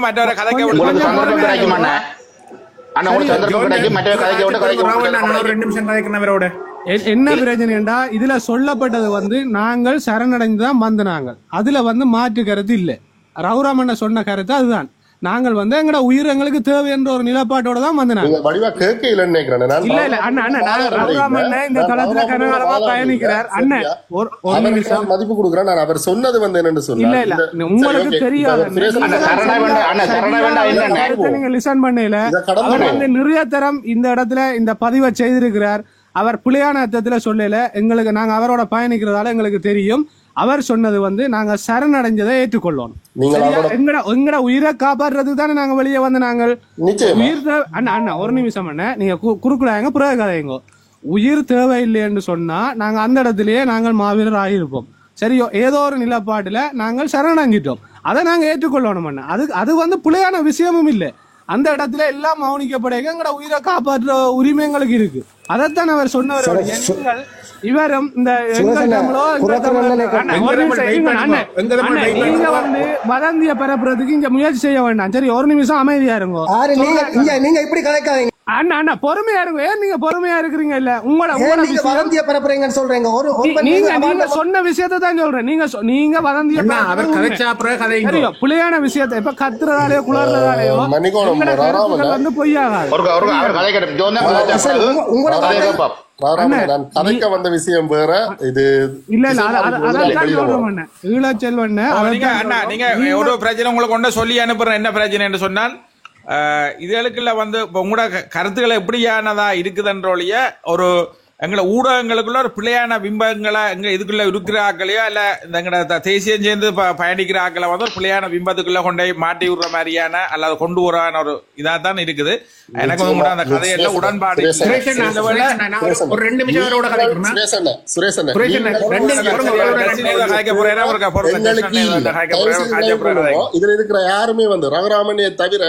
மற்றவரை கதைக்க உங்களுக்கு சந்தர்ப்பம் கிடைக்குமாண்ணா? அண்ணா ஒரு சந்தர்ப்பம் கிடைக்கும், மற்றவரை கதைக்க விட்டு ஒரு 2 நிமிஷம் கதைக்கிறவரோட என்ன பிரச்சனைடா, இதுல சொல்லப்பட்டது வந்து நாங்கள் சரணடைந்துதான் வந்து நாங்கள் அதுல வந்து மாற்று கருத்து இல்லை. ரகுராமண்ண சொன்ன கருத்து அதுதான். நாங்கள் வந்து எங்கட உயிர் எங்களுக்கு தேவை என்ற ஒரு நிலப்பாட்டோட தான் வந்து நாங்கள் இல்ல அண்ணா ரகுராமண்ண இந்த தளத்துல கனகாலமா பயணிக்கிறார். அண்ணன் ஒரு நிமிஷம் மதிப்பு கொடுக்குறேன். நான் அவர் சொன்னது வந்து என்னன்னு சொன்னேன். இல்ல உங்களுக்கு தெரியாது, நீங்க லிசன் பண்ணல. அவர் வந்து நிறைய தரம் இந்த இடத்துல இந்த பதிவை செய்திருக்கிறார். அவர் பிள்ளையான அர்த்தத்துல சொல்லல. எங்களுக்கு நாங்க அவரோட பயணிக்கிறதால எங்களுக்கு தெரியும். அவர் சொன்னது வந்து நாங்க சரணடைஞ்சதை ஏற்றுக்கொள்ளணும். எங்கட உயிரை காப்பாற்றுறதுக்கு தானே நாங்க வெளியே வந்து நாங்கள் உயிர் அண்ணா ஒரு நிமிஷம் அண்ணா நீங்க குறுக்குறாங்க பிறகு கதைங்க. உயிர் தேவையில்லைன்னு சொன்னா நாங்க அந்த இடத்துலயே நாங்கள் மாவீரர் ஆகியிருப்போம். சரியோ, ஏதோ ஒரு நிலப்பாட்டுல நாங்கள் சரணடைஞ்சிட்டோம். அதை நாங்க ஏற்றுக்கொள்ளணும் அண்ணா. அது வந்து பிள்ளையான விஷயமும் இல்லை. அந்த இடத்துல எல்லாம் மௌனிக்கப்படைங்க எங்கட உயிரை காப்பாற்ற உரிமை எங்களுக்கு இருக்கு. அதைத்தான் அவர் சொன்னவர். இவரும் இந்த நீங்க வந்து வதந்திய பரப்புறதுக்கு இங்க முயற்சி செய்ய வேண்டாம். சரி, ஒரு நிமிஷம் அமைதியா இருங்க. நீங்க இப்படி கலைக்காதீங்க அண்ணா. அண்ணா பொறுமையா இருங்க. ஏன் நீங்க பொறுமையா இருக்கிறீங்க? இல்ல உங்களோட வதந்திய பரப்புறீங்கன்னு சொல்றீங்க. நீங்க சொன்ன விஷயத்தை தான் சொல்றேன். நீங்க வதந்திய புள்ளையான விஷயத்தை இப்ப கத்துறதாலேயோ குளறதாலேயோ வந்து பொய்யாகாது. கதைக்க வந்த விஷயம் வேற. இது இல்ல ஈழச்செல்வன் நீங்க ஒரு பிரச்சனை உங்களுக்கு கொண்டு சொல்லி அனுப்புறேன். என்ன பிரச்சனை சொன்னால் இதுகளுக்குள்ள வந்து உங்களோட கருத்துக்களை எப்படியானதா இருக்குதுன்றோடைய ஒரு எங்களை ஊடகங்களுக்குள்ள ஒரு பிள்ளையான பிம்பங்களை எங்க இதுக்குள்ள இருக்கிற ஆக்களையோ இல்ல எங்கட தேசியம் சேர்ந்து பயணிக்கிற ஆக்களை வந்து ஒரு பிள்ளையான பிம்பத்துக்குள்ள கொண்டே மாட்டி விடுற மாதிரியான அல்லது கொண்டு வரான ஒரு இதா தான் இருக்குது. எனக்கு வந்து அந்த கதையெல்லாம் உடன்பாடு. ஒரு 2 நிமிஷம் இதுல இருக்கிற யாருமே வந்து ரகுராமனியை தவிர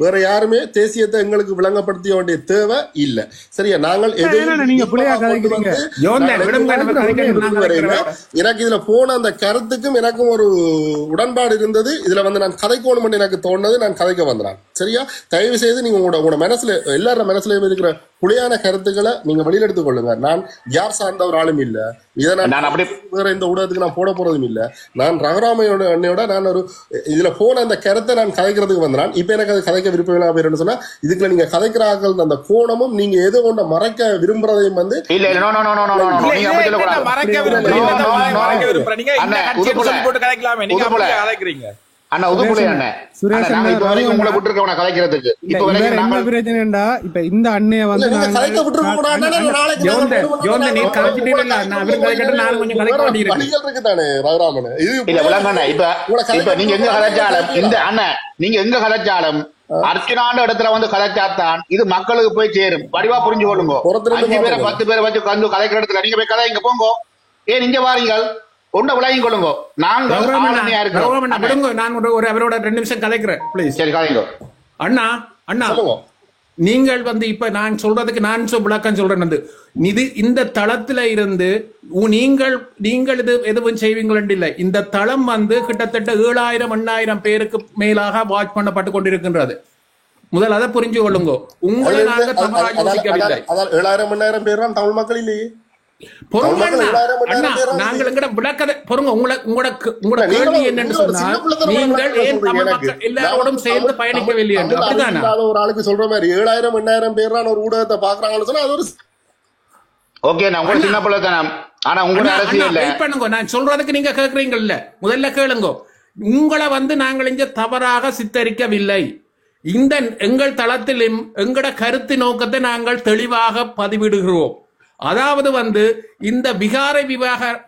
வேற யாருமே தேசியத்தை எங்களுக்கு விளங்கப்படுத்த வேண்டிய தேவை இல்ல. சரியா, நாங்கள் எனக்கு இதுல போன அந்த கருத்துக்கும் எனக்கும் ஒரு உடன்பாடு இருந்தது. இதுல வந்து நான் கதைக்கணும் எனக்கு தோணுது. நான் கதைக்க வந்தேன். சரியா, தயவு செய்து நீங்க உங்களோட மனசுல எல்லார மனசுலயும் இருக்கிற புலியான கருத்துக்களை நீங்க வெளியில எடுத்துக் கொள்ளுங்க. நான் யார் சார்ந்த ஒரு ஆளும் இல்ல. இதை நான் வேற இந்த ஊடகத்துக்கு நான் போட போறதும் இல்ல. நான் ரகுராமையோட அண்ணையோட நான் ஒரு இதுல போன அந்த கருத்தை நான் கதைக்கிறதுக்கு வந்தேன். இப்ப எனக்கு அது கதைக்க விருப்பம் இல்லாம போயிருந்து சொன்னா இதுக்குள்ள நீங்க கதைக்கிறார்கள் அந்த கோணமும் நீங்க எது கொண்ட மறைக்க விரும்புறதையும் வந்து அண்ணா உதுப்புலே அண்ணா உங்களை விட்டுருக்க கலைக்கிறதுக்கு பிரச்சனைடா. இப்ப இந்த அண்ணைய வந்து இப்ப நீங்க எங்க கதைச்சாலும் இந்த அண்ணா நீங்க எங்க கதைச்சாலும் அர்ச்சனாண்ட இடத்துல வந்து கதைச்சாத்தான் இது மக்களுக்கு போய் சேரும். வடிவா புரிஞ்சு கொள்ளுங்க. 5 பேரை 10 பேரை வச்சு கந்து கதைக்கிற இடத்துல நீங்க போய் கதை இங்க போங்க. ஏன் இங்க வாரீங்கள் ஒன்ன விளையும் கொள்ளுங்க. நாங்க நான் அவரோட 2 நிமிஷம் கதைக்கிறேன் ப்ளீஸ். சரி கதைங்க அண்ணா. அண்ணா நீங்கள் வந்து இப்ப நான் சொல்றதுக்கு நான் விளக்கம் சொல்றேன். வந்து இது இந்த தளத்துல இருந்து நீங்கள் இது எதுவும் செய்வீங்கள் இல்லை. இந்த தளம் வந்து கிட்டத்தட்ட 7000-8000 பேருக்கு மேலாக வாட்ச் பண்ணப்பட்டு கொண்டிருக்கின்றது. முதல் அதை புரிஞ்சு கொள்ளுங்க. உங்களை நாங்கள் தவறாக யோசிக்கவில்லை. 7000-8000 பேர் தான் தமிழ் மக்கள் இல்லையே. நாங்கள் எங்கட விளக்கதை பொறுங்க. உங்களோட கேள்வி என்னன்னு சொன்னா நீங்கள் ஏன் தமிழ் மக்கள் எல்லாரோடும் சேர்ந்து பயணிக்கவில்லை என்று அப்படிதானே ஒரு ஆளுக்கு சொல்ற மாதிரி 7000-8000 பேர் தான் ஒரு ஊடகத்தை பாக்குறாங்கன்னு சொன்னா அது ஒரு ஓகே. நான் உங்க சின்ன பிள்ளைத்தனம். ஆனா உங்களோட அரசியல் பண்ணுங்க. நான் சொல்றதுக்கு நீங்க கேக்குறீங்கல்ல, முதல்ல கேளுங்க. உங்களை வந்து நாங்கள் இங்க தவறாக சித்தரிக்கவில்லை. இந்த எங்கள் தளத்திலும் எங்கட கருத்து நோக்கத்தை நாங்கள் தெளிவாக பதிவிடுகிறோம். அதாவது வந்து இந்த விகாரை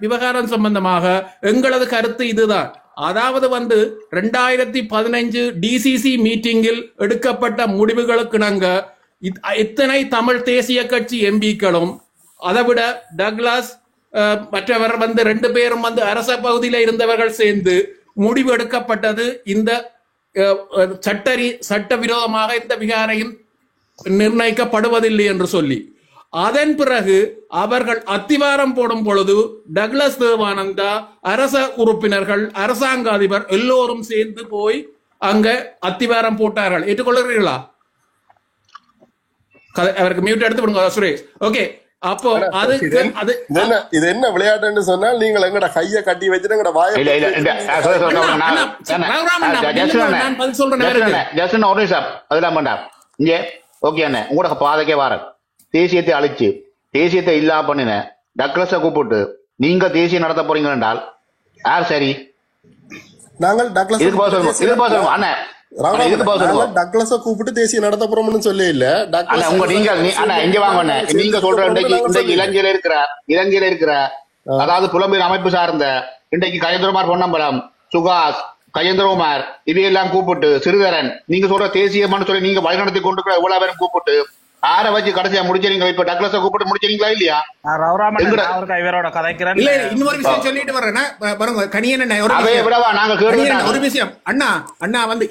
விவகாரம் சம்பந்தமாக எங்களது கருத்து இதுதான். அதாவது வந்து 2015 டிசிசி மீட்டிங்கில் எடுக்கப்பட்ட முடிவுகளுக்கு நாங்க இத்தனை தமிழ் தேசிய கட்சி எம்பிக்களும் அதை விட டக்ளாஸ் மற்றவர் வந்து 2 பேரும் வந்து அரச பகுதியில் இருந்தவர்கள் சேர்ந்து முடிவு எடுக்கப்பட்டது. இந்த சட்டவிரோதமாக இந்த விகாரையும் நிர்ணயிக்கப்படுவதில்லை என்று சொல்லி அதன் பிறகு அவர்கள் அத்திவாரம் போடும் பொழுது டக்ளஸ் தேவானந்தா அரச உறுப்பினர்கள் அரசாங்க அதிபர் எல்லோரும் சேர்ந்து போய் அங்க அத்திவாரம் போட்டார்கள். ஏற்றுக்கொள்கிறீர்களா? அவருக்கு மியூட் எடுத்து விடுங்க சுரேஷ். ஓகே, அப்போ அது இது என்ன விளையாட்டுன்னு சொன்னால் நீங்கள் எங்கட கைய கட்டி வச்சுட்டு எங்கட வாயை நான் பதில் சொல்றேன். அதெல்லாம் வேண்டாம். இங்கே ஓகே அண்ணே, உங்களோட பாதைக்கே வார தேசியத்தை அழிச்சு தேசியத்தை இல்லா பண்ணின டக்ளஸ கூப்பிட்டு நீங்க தேசியம் நடத்த போறீங்க என்றால் யார் சரி? நாங்கள் டக்ளஸ கூப்பிட்டு தேசியம் நடத்த போறோம்னு சொல்லி இல்ல. இங்க வாங்க, நீங்க சொல்ற இன்றைக்கு இலங்கையில இருக்கிற அதாவது புலம்பெயர் அமைப்பு சார்ந்த இன்றைக்கு கஜேந்திரகுமார் பொன்னம்பலம், சுகாஷ், கஜேந்திரகுமார் இவையெல்லாம் கூப்பிட்டு சிறுதரன் நீங்க சொல்ற தேசியமானு சொல்லி நீங்க வழிநடத்தி கொண்டு இவ்வளவு பேரும் கூப்பிட்டு ஆற வச்சு கடைசியா முடிச்சீங்க. இப்ப டக்ளஸ கூப்பிட்டு முடிச்சீங்களா இல்லையா? இவரோட கதைக்கிறேன். இல்ல, இன்னொரு விஷயம் சொல்லிட்டு வரேன்னா பாருங்க கணியன், ஒரு விஷயம் அண்ணா வந்து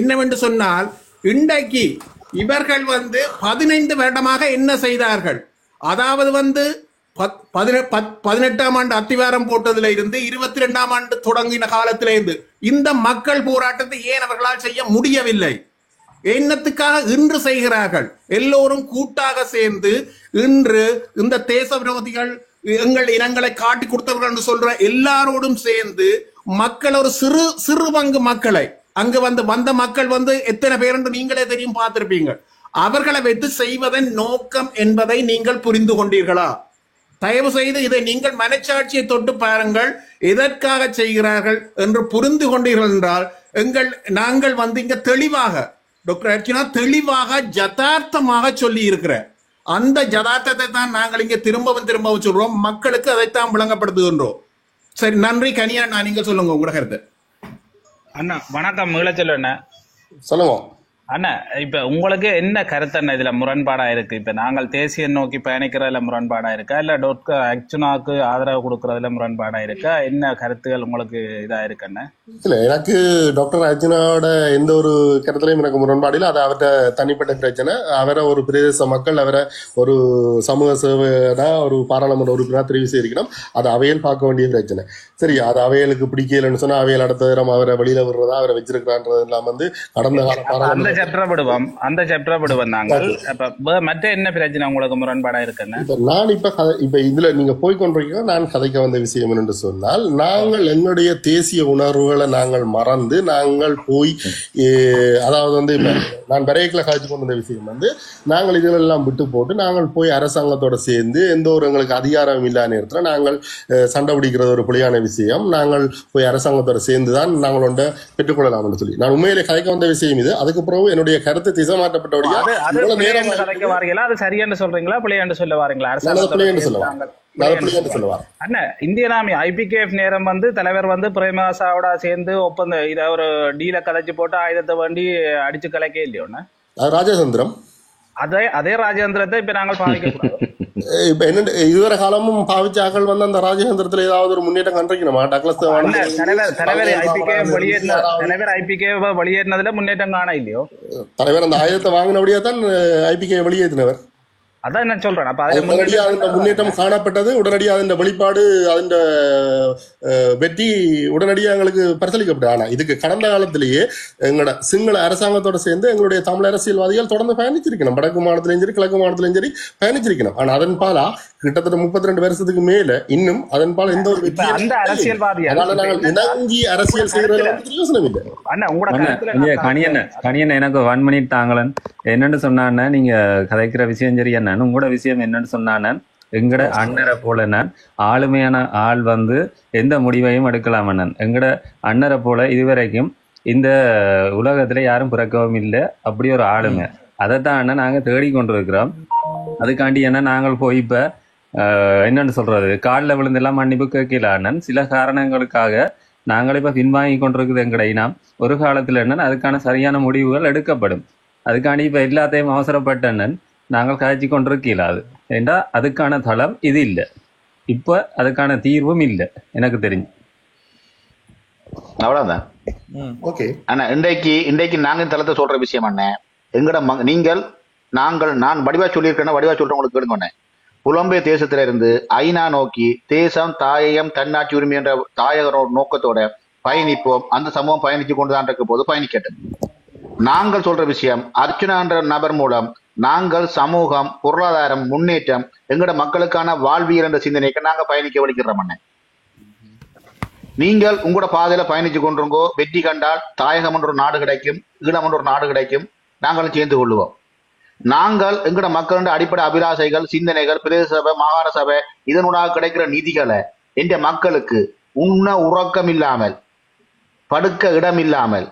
என்னவென்று சொன்னால் இன்றைக்கு இவர்கள் வந்து 15 வருடமாக என்ன செய்தார்கள்? அதாவது வந்து 18ஆம் ஆண்டு அத்திவாரம் போட்டதுல இருந்து 22ஆம் ஆண்டு தொடங்கின காலத்தில இருந்து இந்த மக்கள் போராட்டத்தை ஏன் அவர்களால் செய்ய முடியவில்லை? என்னத்துக்காக இன்று செய்கிறார்கள்? எல்லோரும் கூட்டாக சேர்ந்து இன்று இந்த தேச விரோதிகள் எங்கள் இனங்களை காட்டி கொடுத்தவர்கள் என்று சொல்ற எல்லாரோடும் சேர்ந்து மக்கள் ஒரு சிறு பங்கு மக்களை அங்கு வந்த மக்கள் வந்து எத்தனை பேர் என்று நீங்களே தெரியும், பார்த்திருப்பீங்க. அவர்களை வைத்து செய்வதன் நோக்கம் என்பதை நீங்கள் புரிந்து கொண்டீர்களா? தயவு செய்து இதை நீங்கள் மனச்சாட்சியை தொட்டு பாருங்கள். எதற்காக செய்கிறார்கள் என்று புரிந்து கொண்டீர்கள் என்றால் நாங்கள் வந்து இங்க தெளிவாக டாக்டர் அர்ச்சனா தெளிவாக யதார்த்தமாக சொல்லி இருக்கிற அந்த யதார்த்தத்தை தான் நாங்கள் இங்க திரும்பவும் சொல்றோம். மக்களுக்கு அதைத்தான் விளங்கப்படுத்துகின்றோம். சரி, நன்றி. கனியா, நீங்க சொல்லுங்க உங்களோட கருத்து. அண்ணா வணக்கம். மீளச்சொல்ல சொல்லுங்க அண்ணா. இப்ப உங்களுக்கு என்ன கருத்து அண்ணா இதுல முரண்பாடா இருக்கு? இப்ப நாங்கள் தேசியம் நோக்கி பயணிக்கிறதுல முரண்பாடா இருக்கா, இல்ல டாக்டர் அர்ச்சனாவுக்கு ஆதரவு கொடுக்கறதுல முரண்பாடா இருக்கா? என்ன கருத்துகள் உங்களுக்கு இதா இருக்கு அண்ணா? இல்ல, எனக்கு டாக்டர் அர்ச்சனாவோட எந்த ஒரு கருத்துலையும் எனக்கு முரண்பாடு இல்லை. அது அவர்கிட்ட தனிப்பட்ட பிரச்சனை. அவரை ஒரு பிரதேச மக்கள் அவரை ஒரு சமூக சேவையா ஒரு பாராளுமன்ற உறுப்பினராக தெரிவு செய்திருக்கணும். அது அவையில் பார்க்க வேண்டிய பிரச்சனை. சரி, அது அவைகளுக்கு பிடிக்கலன்னு சொன்னா அவையில் அடுத்த தரம் அவரை வெளியில விடுறதா அவரை வச்சிருக்கிறான்றதெல்லாம் வந்து கடந்த கால பாராளுமன்ற அந்த சாப்டர் விடுவோம் நாங்கள். மற்ற என்ன பிரச்சனை உங்களுக்கு முரண்பாடா இருக்குன்னு நான் இப்ப இதுல நீங்க போய்கொண்டிருக்கீங்க. நான் கதைக்க வந்த விஷயம் என்று சொன்னால், நாங்கள் எங்களுடைய தேசிய உணர்வுகளை நாங்கள் மறந்து நாங்கள் போய் அதாவது வந்து நான் பரேக்கில் காய்ச்சி கொண்டு வந்த விஷயம் வந்து நாங்கள் இதெல்லாம் விட்டு போட்டு நாங்கள் போய் அரசாங்கத்தோட சேர்ந்து எந்த ஒரு எங்களுக்கு அதிகாரம் இல்லாத நேரத்தில் நாங்கள் சண்டை பிடிக்கிறது ஒரு புலியான விஷயம். நாங்கள் போய் அரசாங்கத்தோட சேர்ந்துதான் நாங்கள் ஒன்றை பெற்றுக்கொள்ளலாம் என்று சொல்லி நான் உண்மையிலே கதைக்க வந்த விஷயம் இது. அதுக்கப்புறம் என்னுடைய கருத்து திசை மாற்றப்பட்டபடியா அது சரியான்னு சொல்றீங்களா, பிள்ளையாண்டு சொல்ல வாரீங்களா? இந்திய நாமி ஐபிகேஎஃப் நேரம் வந்து தலைவர் வந்து பிரேமதாசாவோட சேர்ந்து ஒப்பந்தம் இத ஒரு டீல கதைச்சு போட்டு ஆயுதத்தை வண்டி அடிச்சு கலைக்கே இல்லையோன்னு ராஜதந்திரம். அதே ராஜேந்திரத்தை இப்ப நாங்கள் பாதிக்க இப்ப என்ன இதுவரை காலமும் பாவிச்சாக்கள் வந்து அந்த ராஜதந்திரத்துல ஏதாவது ஒரு முன்னேற்றம் கண்டிருக்கணுமா? தலைவர் ஐபிகே வெளியேறினதுல முன்னேற்றம் காண இல்லையோ? தலைவர் அந்த ஆயுதத்தை வாங்கினபடியா தான் ஐபிகே வெளியேற்றினவர். அதான் என்ன சொல்றேன். உடனடியாக அதன் முன்னேற்றம் காணப்பட்டது. உடனடியாக அதன் வெளிப்பாடு அதன் வெற்றி உடனடியாக எங்களுக்கு பரிசீலிக்கப்பட்டது. ஆனா இதுக்கு கடந்த காலத்திலேயே எங்களோட சிங்கள அரசாங்கத்தோட சேர்ந்து எங்களுடைய தமிழ் அரசியல்வாதிகள் தொடர்ந்து பயணிச்சிருக்கணும். வடக்கு மாநிலத்திலும் சரி கிழக்கு மாநிலத்திலும் சரி பயணிச்சிருக்கணும். ஆனா அதன் பாலா கிட்டத்தட்ட 32 வருஷத்துக்கு மேல இன்னும் அதன் பால எந்த ஒரு அரசியல்வாதி நாங்கள் இணங்கி அரசியல் செய்யறது யோசனை இல்லை. கணியன் எனக்கு 1 மினிட் தாங்களன் என்னன்னு சொன்னான்னு நீங்க கதைக்கிற விஷயம் சரி என்ன உங்களோட விஷயம் என்னன்னு சொன்னான். எங்கட அண்ணரை போல நான் ஆளுமையான ஆள் வந்து எந்த முடிவையும் எடுக்கலாம். எங்கட அண்ணரை போல இதுவரைக்கும் இந்த உலகத்துல யாரும் பிறக்கவும் இல்லை. அப்படி ஒரு ஆளுமை. அதைத்தான் நாங்க தேடிக்கொண்டிருக்கிறோம். அதுக்காண்டி என்ன நாங்கள் போய் இப்ப என்னன்னு சொல்றது காலில் விழுந்தெல்லாம் மன்னிப்பு கேட்கல அண்ணன். சில காரணங்களுக்காக நாங்கள் இப்ப பின்வாங்கி கொண்டிருக்குது எங்கட இனம். ஒரு காலத்துல என்னன்னு அதுக்கான சரியான முடிவுகள் எடுக்கப்படும். அதுக்காண்டி இப்ப எல்லாத்தையும் அவசரப்பட்ட அண்ணன் நாங்கள் காய்ச்சி கொண்டிருக்கலாது. ஏண்டா அதுக்கான தளம் இது இல்லை. இப்ப அதுக்கான தீர்வும் இல்லை எனக்கு தெரிஞ்சு. அவ்வளவுதான். ஓகே அண்ணா, இன்றைக்கு நாங்க தளத்தை சொல்ற விஷயம் அண்ணே, எங்கட நான் வடிவா சொல்லியிருக்கேன். வடிவா சொல்றவங்களுக்கு கேளுங்க. புலம்பெயர் தேசத்தில இருந்து ஐநா நோக்கி தேசம் தாயம் தன்னாட்சி உரிமை என்ற தாயகரோட நோக்கத்தோட பயணிப்போம். அந்த சமூகம் பயணிச்சு கொண்டுதான் இருக்க போது பயணிக்கட்டும். நாங்கள் சொல்ற விஷயம், அர்ச்சுனா என்ற நபர் மூலம் நாங்கள் சமூகம், பொருளாதாரம், முன்னேற்றம், எங்கட மக்களுக்கான வாழ்வியல் என்ற சிந்தனைக்கு நாங்க பயணிக்க வலிக்கிறோம். நீங்கள் உங்களோட பாதையில பயணிச்சு கொண்டிருங்கோ. வெற்றி கண்டால் தாயகம் என்ற ஒரு நாடு கிடைக்கும், ஈழம் என்ற ஒரு நாடு கிடைக்கும். நாங்களும் சேர்ந்து கொள்ளுவோம். நாங்கள் எங்கட மக்களின் அடிப்படை அபிலாசைகள், சிந்தனைகள், பிரதேச சபை, மாகாண சபை இதனூடாக கிடைக்கிற நிதிகளை என்ற மக்களுக்கு உண்ண உறக்கம் இல்லாமல், படுக்க இடம் இல்லாமல்,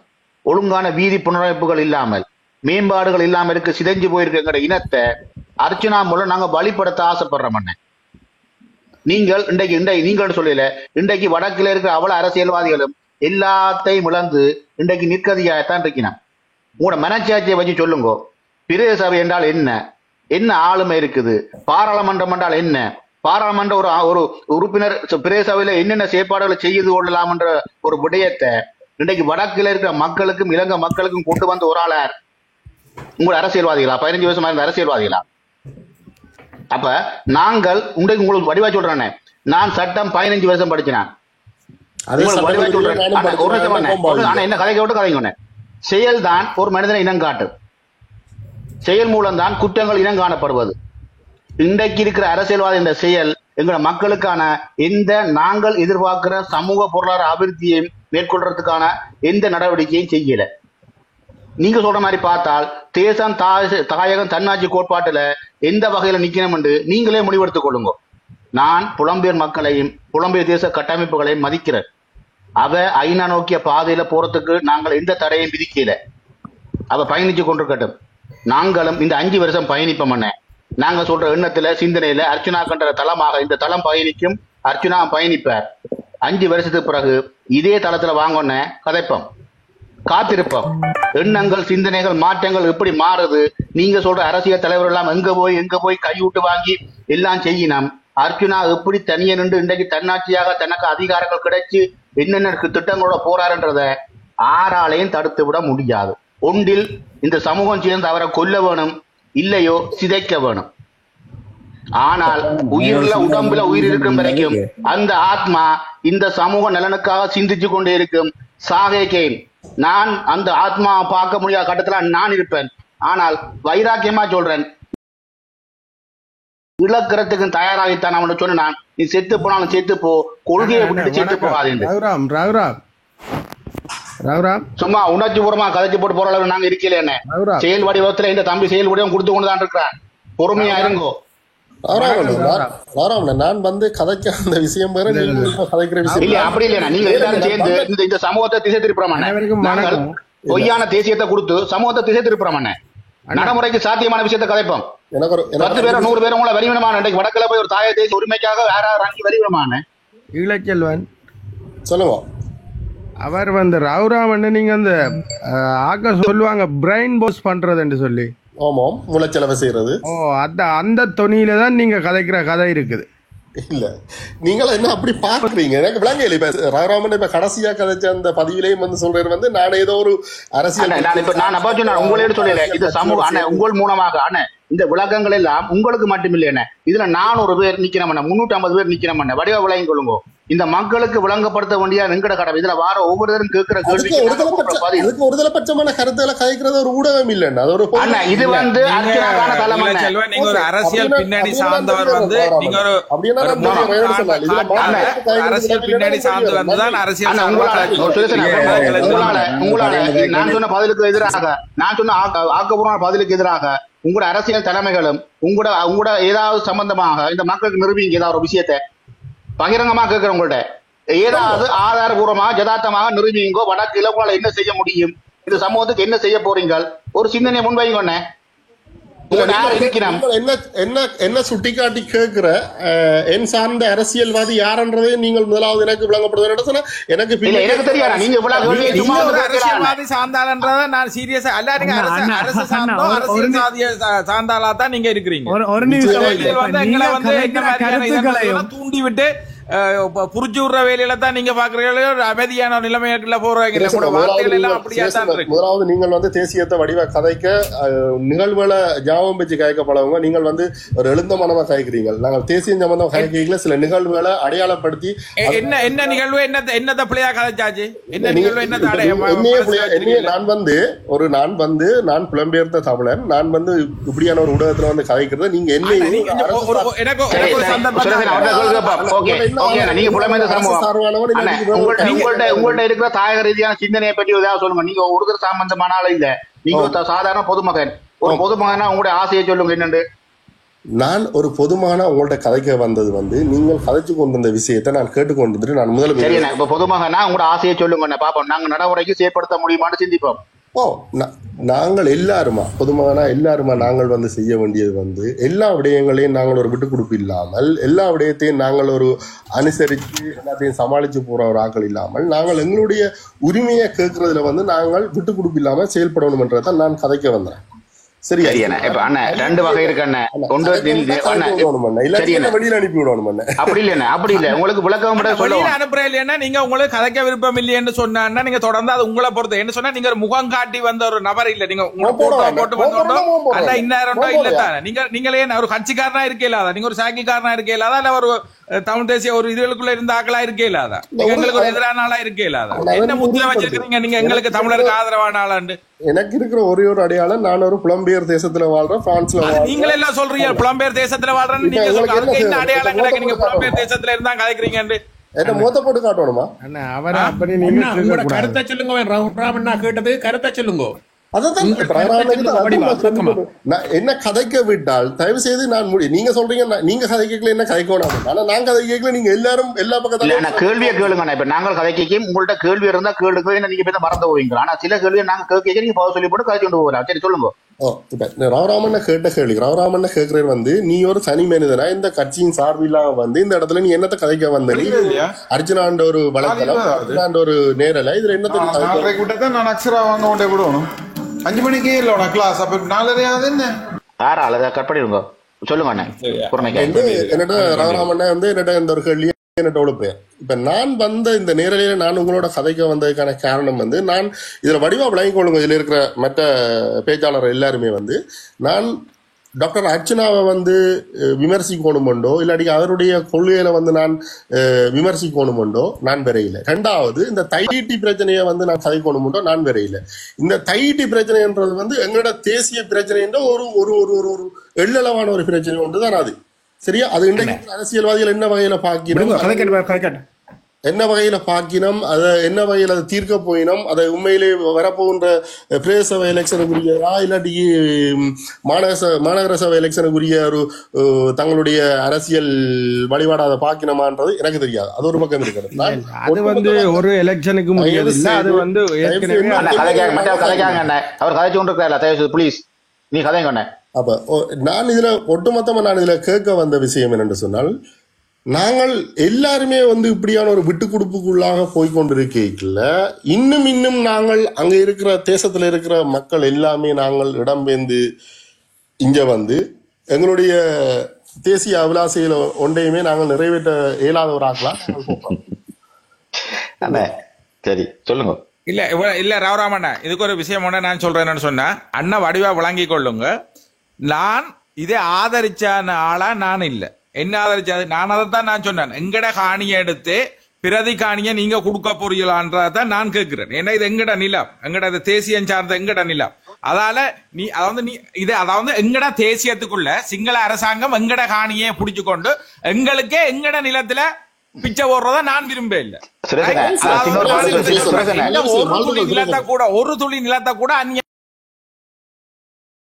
ஒழுங்கான வீதி புனரமைப்புகள் இல்லாமல், மேம்பாடுகள் இல்லாமல் இருக்க சிதைஞ்சு போயிருக்க எங்கட இனத்தை அர்ச்சனா மூலம் நாங்க வழிபடுத்த ஆசைப்படுறோம். நீங்கள் இன்றைக்கு நீங்கள் சொல்லல, இன்றைக்கு வடக்கில் இருக்கிற அவ்வளவு அரசியல்வாதிகளும் எல்லாத்தையும் இழந்து இன்றைக்கு நிற்கதியாகத்தான் இருக்கணும். உங்களோட மனச்சாட்சியை வச்சு சொல்லுங்க. பிரதேச சபை என்றால் என்ன, என்ன ஆளுமை இருக்குது, பாராளுமன்றம் என்றால் என்ன, பாராளுமன்ற ஒரு உறுப்பினர் பிரதேச சபையில என்னென்ன செயற்பாடுகளை செய்து கொள்ளலாம் என்ற ஒரு விடயத்தை இன்றைக்கு வடக்கில் இருக்கிற மக்களுக்கும் இலங்கை மக்களுக்கும் கொண்டு வந்த ஒரு ஆளார் உங்களோட அரசியல்வாதிகளா? 15 வருஷமா இருந்த அரசியல்வாதிகளா? அப்ப நாங்கள் உங்களுக்கு வடிவா சொல்றேன். நான் சட்டம் 15 வருஷம் படிச்சேன். என்ன கதைக்க விட்டு கதைங்க. செயல் தான் ஒரு மனிதனை இனம் காட்டு. செயல் மூலம் தான் குற்றங்கள் இனம் காணப்படுவது. இன்றைக்கு இருக்கிற அரசியல்வாதி என்ற செயல் எங்களோட மக்களுக்கான எந்த நாங்கள் எதிர்பார்க்கிற சமூக பொருளாதார அபிவிருத்தியை மேற்கொள்றதுக்கான எந்த நடவடிக்கையும் செய்யல. நீங்க சொல்ற மாதிரி பார்த்தால் தேசம் தாயகம் தன்னாட்சி கோட்பாட்டுல எந்த வகையில நிக்கணும் என்று நீங்களே முடிவெடுத்துக் கொள்ளுங்க. நான் புலம்பெயர் மக்களையும் புலம்பெயர் தேச கட்டமைப்புகளையும் மதிக்கிறேன். அவ ஐநா நோக்கிய பாதையில போறதுக்கு நாங்கள் எந்த தடையும் விதிக்கல. அவ பயணிச்சு கொண்டிருக்கட்டும். நாங்களும் இந்த 5 வருஷம் பயணிப்போம். நாங்க சொல்ற எண்ணத்துல சிந்தனையில அர்ச்சனா கண்ட தளமாக இந்த தளம் பயணிக்கும், அர்ச்சனா பயணிப்பார். 5 வருஷத்துக்கு பிறகு இதே தளத்துல வாங்கன்னு கதைப்போம், காத்திருப்போம். எண்ணங்கள், சிந்தனைகள், மாற்றங்கள் எப்படி மாறுது? நீங்க சொல்ற அரசியல் தலைவர் எல்லாம் எங்க போய் கைவிட்டு வாங்கி எல்லாம் செய்யினோம். அர்ச்சுனா எப்படி தனியே நின்று இன்றைக்கு தன்னாட்சியாக தனக்கு அதிகாரங்கள் கிடைச்சு என்னென்ன திட்டங்களோட போறாருன்றத ஆராலையும் தடுத்து விட முடியாது. ஒன்றில் இந்த சமூகம் சேர்ந்து அவரை கொல்ல வேணும், இல்லையோ சிதைக்க வேணும். ஆனால் உயிர்ல உடம்புல உயிர் இருக்கும் வரைக்கும் அந்த ஆத்மா இந்த சமூக நலனுக்காக சிந்திச்சு கொண்டே இருக்கும். சாகேகேன் நான் அந்த ஆத்மா பார்க்க முடியாத கட்டத்துல நான் இருப்பேன். ஆனால் வைராக்கியமா சொல்றேன், இழக்கிறதுக்கு தயாராகித்தான் அவனை சொன்னான். நீ செத்து போனாலும் செத்து போ, கொள்கையை விட்டுட்டு செத்து போகாது. சும்மா உணர்ச்சி பூர்வமா கதைச்சு போட்டு போற அளவு நாங்க இருக்கல. என்ன செயல் வடிவத்துல இந்த தம்பி செயல் வடிவம் கொடுத்து கொண்டுதான் இருக்கிறான். பொறுமையா இருங்கோ. நான் வந்து கதைக்க அந்த விஷயம் கதைக்கிற விஷயம் இல்ல, அப்படி இல்லையா? நீங்க எல்லாரும் சேர்ந்து இந்த சமூகத்தை திசை திருப்புறோம். பொய்யான தேசியத்தை கொடுத்து சமூகத்தை திசை திருப்புறோம். நடைமுறைக்கு சாத்தியமான விஷயத்தை கதைப்போம். 10 பேரும் 100 பேரும் உங்களை வரிவினமான வடக்கில் போய் ஒரு தாய தேசிய உரிமைக்காக யாராவது வாங்கி வரிவினமான ஈழச்செல்வன் சொல்லுங்க. அவர் வந்து ராவுராமன் நீங்க அந்த ஆக்க சொல்லுவாங்க பிரைன் வாஷ் பண்றதுன்னு சொல்லி. ஆமாம், மூளைச்சலவை செய்யறது. அந்த தொனியில தான் நீங்க கதைக்கிற கதை இருக்குது. இல்ல, நீங்களும் என்ன அப்படி பாக்குறீங்க? எனக்கு விளங்க இல்லை. இப்ப ராமன் இப்ப கடைசியா கதைச்ச அந்த பதிவிலையும் வந்து சொல்றாரு வந்து நான் ஏதோ ஒரு அரசியல் உங்களே சொல்லல. இது சமூக உங்கள் மூலமாக இந்த விளக்கங்கள் எல்லாம் உங்களுக்கு மட்டுமில்லை. இதுல 400 பேர் நிக்கிறோம், 350 பேர் நிக்கிறோம். வடிவ விளங்கி கொள்ளுங்க. இந்த மக்களுக்கு விளங்கப்படுத்த வேண்டிய எங்கட கடமை. இதுல வார ஒவ்வொருத்தரும் கேட்கிற கேள்விக்கு ஒருதலைபட்சமான கருத்துக்களை கதைக்கிறது ஒரு ஊடகம் இல்லைன்னா அது ஒரு இது வந்து நீங்க ஒரு அரசியல் பின்னணி சார்ந்தவர் வந்து நீங்க ஒரு அரசியல் பின்னணி சார்ந்து வந்துதான் அரசியல் உங்களால நான் சொன்ன பதிலுக்கு எதிராக, நான் சொன்ன ஆக்கப்பூர்வமான பதிலுக்கு எதிராக உங்களோட அரசியல் தலைமைகளும் உங்களோட ஏதாவது சம்பந்தமாக இந்த மக்களுக்கு நிரூபிங்க. ஏதாவது ஒரு விஷயத்தை பகிரங்கமா கேட்கிறேன் உங்கள்ட்ட. ஏதாவது ஆதாரபூர்வமாக ஜதார்த்தமாக நிரூபிங்கோ. வடக்கு இலக்குகளை என்ன செய்ய முடியும், இந்த சமூகத்துக்கு என்ன செய்ய போறீங்க, ஒரு சிந்தனையை முன்வைங்க. என்ன சுட்டிக்காட்டி கேட்கிற என் சார்ந்த அரசியல்வாதி யாருன்றதை நீங்கள் முதலாவது எனக்கு விளங்கப்படுத்த எனக்கு தெரியாது. நீங்க அரசியல்வாதி சார்ந்தாலன்றத நான் சீரியஸா எல்லாருங்க அரசு சார்ந்தோ அரசியல் சார்ந்தாலா தான் நீங்க இருக்கிறீங்க. ஒரு நிமிஷம் எங்களை வந்து தூண்டி விட்டு புரிஞ்சு விடுற வேலையில தான் நீங்க பாக்குறீங்க. அமைதியான நிலைமைக்குள்ள போறீங்க. வார்த்தைகள் எல்லாம் அப்படியே தான் இருக்கு. முதலாவது நீங்கள் வந்து தேசியத்தை வடிவ கதைக்க நிகழ்வுகளை ஜாபம் வச்சு கதைக்கப்படவங்க. நீங்கள் வந்து ஒரு எழுந்த மனமா கதைக்கிறீங்க. நாங்கள் தேசியம் சம்பந்தம் கதைக்கல சில நிகழ்வுகளை அடையாளப்படுத்தி என்ன நிகழ்வு என்னத்த பிள்ளையா கதைச்சாச்சு? என்ன நிகழ்வு நான் புலம்பெயர்ந்த தமிழன். நான் வந்து இப்படியான ஒரு ஊடகத்துல வந்து கதைக்கிறது நீங்க என்ன உங்கள்ட்ட இருக்கிற தாயக ரீதியான சிந்தனையை பற்றி ஏதாவது சொல்லுங்க. நீங்க ஒருத்தர் சம்பந்தமான ஆள் இல்ல, நீங்க சாதாரண பொதுமகன். ஒரு பொதுமகனா உங்களுடைய ஆசையை சொல்லுங்க என்னண்டு. நான் ஒரு பொதுமகனா உங்கள்ட்ட கதைக்க வந்தது வந்து நீங்கள் கதைச்சு கொண்டிருந்த விஷயத்தை நான் கேட்டுக்கொண்டு நான் முதல்ல இப்ப பொதுமகனா உங்களோட ஆசையை சொல்லுங்க பாப்போம். நாங்க நடைமுறைக்கு செயற்படுத்த முடியுமான்னு சிந்திப்போம். நாங்கள் எல்லாருமா பொதுமகனா எல்லாருமா நாங்கள் வந்து செய்ய வேண்டியது வந்து எல்லா விடயங்களையும் நாங்கள் ஒரு விட்டு கொடுப்பு இல்லாமல் எல்லா விடயத்தையும் நாங்கள் ஒரு அனுசரித்து எல்லாத்தையும் சமாளிச்சு போற ஒரு ஆக்கள் இல்லாமல் நாங்கள் எங்களுடைய உரிமையை கேட்கறதுல வந்து நாங்கள் விட்டு கொடுப்பு இல்லாமல் செயல்படணும் என்றதான் நான் கதைக்க வந்தேன். சரியா? இப்ப அண்ணன் ரெண்டு வகை இருக்கு அண்ணன். வெளியில அனுப்பி விடணும். அப்படி இல்ல அப்படி இல்ல உங்களுக்கு விளக்கம் அனுப்புற இல்லையா? நீங்க உங்களுக்கு கதைக்க விருப்பம் இல்லையன்னு சொன்னா நீங்க தொடர்ந்து அது உங்களை பொறுத்து என்ன சொன்னா நீங்க முகம் காட்டி வந்த ஒரு நபர் இல்ல. நீங்க போட்டு வந்தோம் அல்ல இன்னாரோ இல்ல. நீங்களே ஒரு கட்சிக்காரனா இருக்கே இல்லாத, நீங்க ஒரு சாக்கிக்காரனா இருக்கே இல்லாத, இல்ல ஒரு தமிழ் தேசிய ஒரு இதுகளுக்குள்ள இருந்த ஆக்களா இருக்கே இல்லாத, எங்களுக்கு ஒரு எதிரான ஆளா இருக்கே இல்லாத. என்ன முத்திரை வச்சிருக்கீங்க நீங்க எங்களுக்கு தமிழருக்கு ஆதரவான ஆளாண்டு? எனக்கு இருக்கிற ஒரே ஒரு அடையாளம் நான் ஒரு புலம்பெயர் தேசத்துல வாழ்றேன், பிரான்ஸ்ல வாழ்றேன். நீங்களே எல்லாம் சொல்றீங்க புலம்பெயர் தேசத்துல வாழ்றேன்னு. நீங்க என்ன அடையாளம் கிடைக்கு? நீங்க புலம்பெயர் தேசத்துல இருந்தா கதைக்கிறீங்க என்ன மூத்த போட்டு காட்டணுமா? கருத்தை சொல்லுங்க. ராமண்ணா கேட்டது கருத்தை சொல்லுங்க. என்ன கதைக்க விட்டால் தயவு செய்து நான் நீங்க சொல்றீங்க நீங்க கதைக்கல என்ன கதைக்கணும். ஆனா நான் கதை கேட்கல. நீங்க எல்லாரும் எல்லா பக்கத்துல கேள்வியை கேளுங்க. இப்ப நாங்கள் கதை கேட்க உங்கள்ட்ட கேள்வி இருந்தா கேளுங்க. நீங்க பேச மறந்து போவீங்க. ஆனா சில கேள்வியை நாங்க கேட்க நீங்க பதில் சொல்லி போட்டு கதை கொண்டு போகலாம். சரி சொல்லுங்க. இப்ப ராவராமண்ண கேட்ட கேள்வி ராவராமண்ண கேட்கறது வந்து நீ ஒரு தனி மனிதனா இந்த கட்சியின் சார்பில்லாம் வந்து இந்த இடத்துல நீ என்னத்த கதைக்க வந்த? நீ அர்ஜுனாண்ட ஒரு வழக்கம், அர்ஜுனாண்ட ஒரு நேரல இதுல என்னத்த நான் அக்ஷரா வாங்க கொண்டே விடணும். 5 மணிக்கே இல்ல உனக்கு கிளாஸ். அப்ப 4:30 என்ன யாரா அதை கட் பண்ணிடுங்க. சொல்லுங்க என்னட்ட ராவராமண்ண வந்து என்னட்ட இந்த ஒரு கேள்வி என்னட்ட ஒழுப்பேன். இப்ப நான் வந்த இந்த நேரலையில நான் உங்களோட கதைக்க வந்ததுக்கான காரணம் வந்து நான் இதுல வடிவா விளங்கிக் கொள்ளுங்க. இதுல இருக்கிற மற்ற பேச்சாளர் எல்லாருமே வந்து நான் டாக்டர் அர்ச்சனாவை வந்து விமர்சிக்கணுமுண்டோ இல்லாட்டி அவருடைய கொள்கையில வந்து நான் விமர்சிக்கணுமுண்டோ நான் வரையில. ரெண்டாவது இந்த தையிட்டி பிரச்சனையை வந்து நான் கதைக்கணுமுண்டோ நான் வரையில. இந்த தையிட்டி பிரச்சனைன்றது வந்து எங்களோட தேசிய பிரச்சனை என்ற ஒரு ஒரு ஒரு எள்ளளவான ஒரு பிரச்சனை ஒன்றுதான் அது. சரியா? அது இன்றைக்கு அரசியல்வாதிகள் என்ன வகையில பாக்கினோம், என்ன வகையில பாக்கினோம், அதை என்ன வகையில அதை தீர்க்க போயினோம், அதை உண்மையிலே வரப்போன்ற பிரதேச சபை எலெக்ஷனுக்குரியதா இல்லாட்டி மாநகர சபை எலெக்ஷனுக்குரிய ஒரு தங்களுடைய அரசியல் வழிபாடு அதை பாக்கினமான்றது எனக்கு தெரியாது. அது ஒரு பக்கம் இருக்கிறது. அது வந்து ஒரு எலெக்ஷனுக்கு முடியாது. அது வந்து அவர் கதைச்சு கொண்டிருக்காரு. ப்ளீஸ் நீ கதைங்க. அப்ப நான் இதுல ஒட்டுமொத்தமா நான் இதுல கேட்க வந்த விஷயம் என்னென்று சொன்னால் நாங்கள் எல்லாருமே வந்து இப்படியான ஒரு விட்டு கொடுப்புக்குள்ளாக போய்கொண்டிருக்கல. இன்னும் நாங்கள் அங்க இருக்கிற தேசத்துல இருக்கிற மக்கள் எல்லாமே நாங்கள் இடம்பெயர்ந்து இங்க வந்து எங்களுடைய தேசிய அபிலாசையில ஒன்றையுமே நாங்கள் நிறைவேற்ற இயலாதவராகலாம். சரி சொல்லுங்க. இல்ல ராவராமண்ணா இதுக்கு ஒரு விஷயம் ஒண்ணு நான் சொல்றேன். என்னன்னு சொன்னா அண்ணா வடிவா விளங்கி கொள்ளுங்க. நான் இதை ஆதரிச்சான ஆளா நான் இல்ல. என்ன ஆதரிச்சாது? நான் அதைத்தான் நான் சொன்னேன். எங்கட காணியை எடுத்து பிரதி காணியை நீங்க கொடுக்க போறீங்களான்றதான் நான் கேட்கிறேன். ஏன்னா இது எங்கட நிலம், எங்கட தேசியம் சார்ந்த எங்கட நிலம். அதாவது எங்கட தேசியத்துக்குள்ள சிங்கள அரசாங்கம் எங்கட காணியை பிடிச்சு கொண்டு எங்களுக்கே எங்கட நிலத்துல பிச்சை போடுறத நான் விரும்ப இல்ல. ஒரு துளி நிலத்தை கூட அந்நிய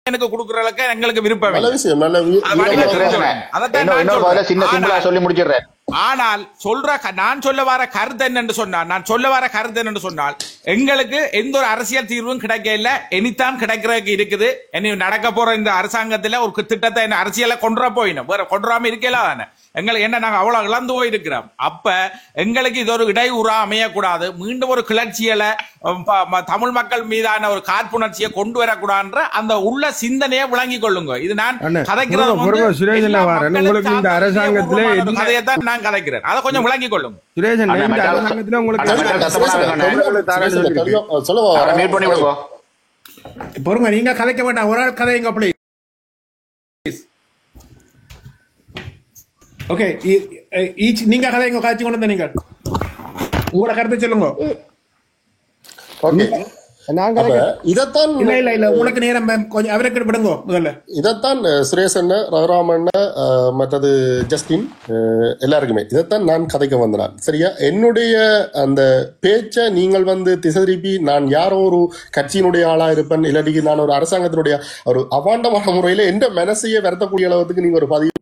எனக்கு கொடுக்கறதுக்கு எங்களுக்கு விருப்பம் சொல்லி முடிச்சிடுறேன். ஆனால் நான் சொல்ல வர கருத்து என்னன்னு சொன்னால் எங்களுக்கு எந்த ஒரு அரசியல் தீர்வும் கிடைக்க இல்ல, இனித்தான் கிடைக்கிறதுக்கு இருக்குது. இனி நடக்க போற இந்த அரசாங்கத்துல ஒரு திட்டத்தை அரசியலை கொண்டு போயிடும், வேற கொண்டுராம இருக்கல தானே. எங்களுக்கு என்ன, நாங்க அவ்வளவு இழந்து போயிருக்கிறோம். அப்ப எங்களுக்கு இது ஒரு இடையூறா அமையக்கூடாது. மீண்டும் ஒரு கிளர்ச்சியில தமிழ் மக்கள் மீதான ஒரு காழ்ப்புணர்ச்சியை கொண்டு வரக்கூடாதுன்ற அந்த உள்ள சிந்தனையை விளங்கி கொள்ளுங்க. இது நான் கதைக்கிறது இந்த அரசாங்கத்திலே கதையத்தான் நான் கதைக்கிறேன், அதை கொஞ்சம் விளங்கி கொள்ளுங்க. பொறுங்க, நீங்க கதைக்க வேண்டாம், ஒரு ஆள் கதைங்க ப்ளீஸ். ஓகே, நீங்க கதைங்க, காய்ச்சி கொண்டு வந்த நீங்கள் உங்களோட கருத்தை சொல்லுங்க. இதத்தான் உங்களுக்கு நேரம் கொஞ்சம் அவருக்கு விடுங்க. முதல்ல இதத்தான் சுரேஷ் அண்ணன், ரகுராம் அண்ணன், மற்றது ஜஸ்டின், எல்லாருக்குமே இதைத்தான் நான் கதைக்க வந்தேன். சரியா, என்னுடைய அந்த பேச்சை நீங்கள் திசை திருப்பி நான் யாரோ ஒரு கட்சியினுடைய ஆளா இருப்பேன், இல்லாட்டி நான் ஒரு அரசாங்கத்தினுடைய ஒரு அவாண்டமான முறையில எந்த மனசையே வருத்தக்கூடிய அளவுக்கு நீங்க ஒரு பதிவு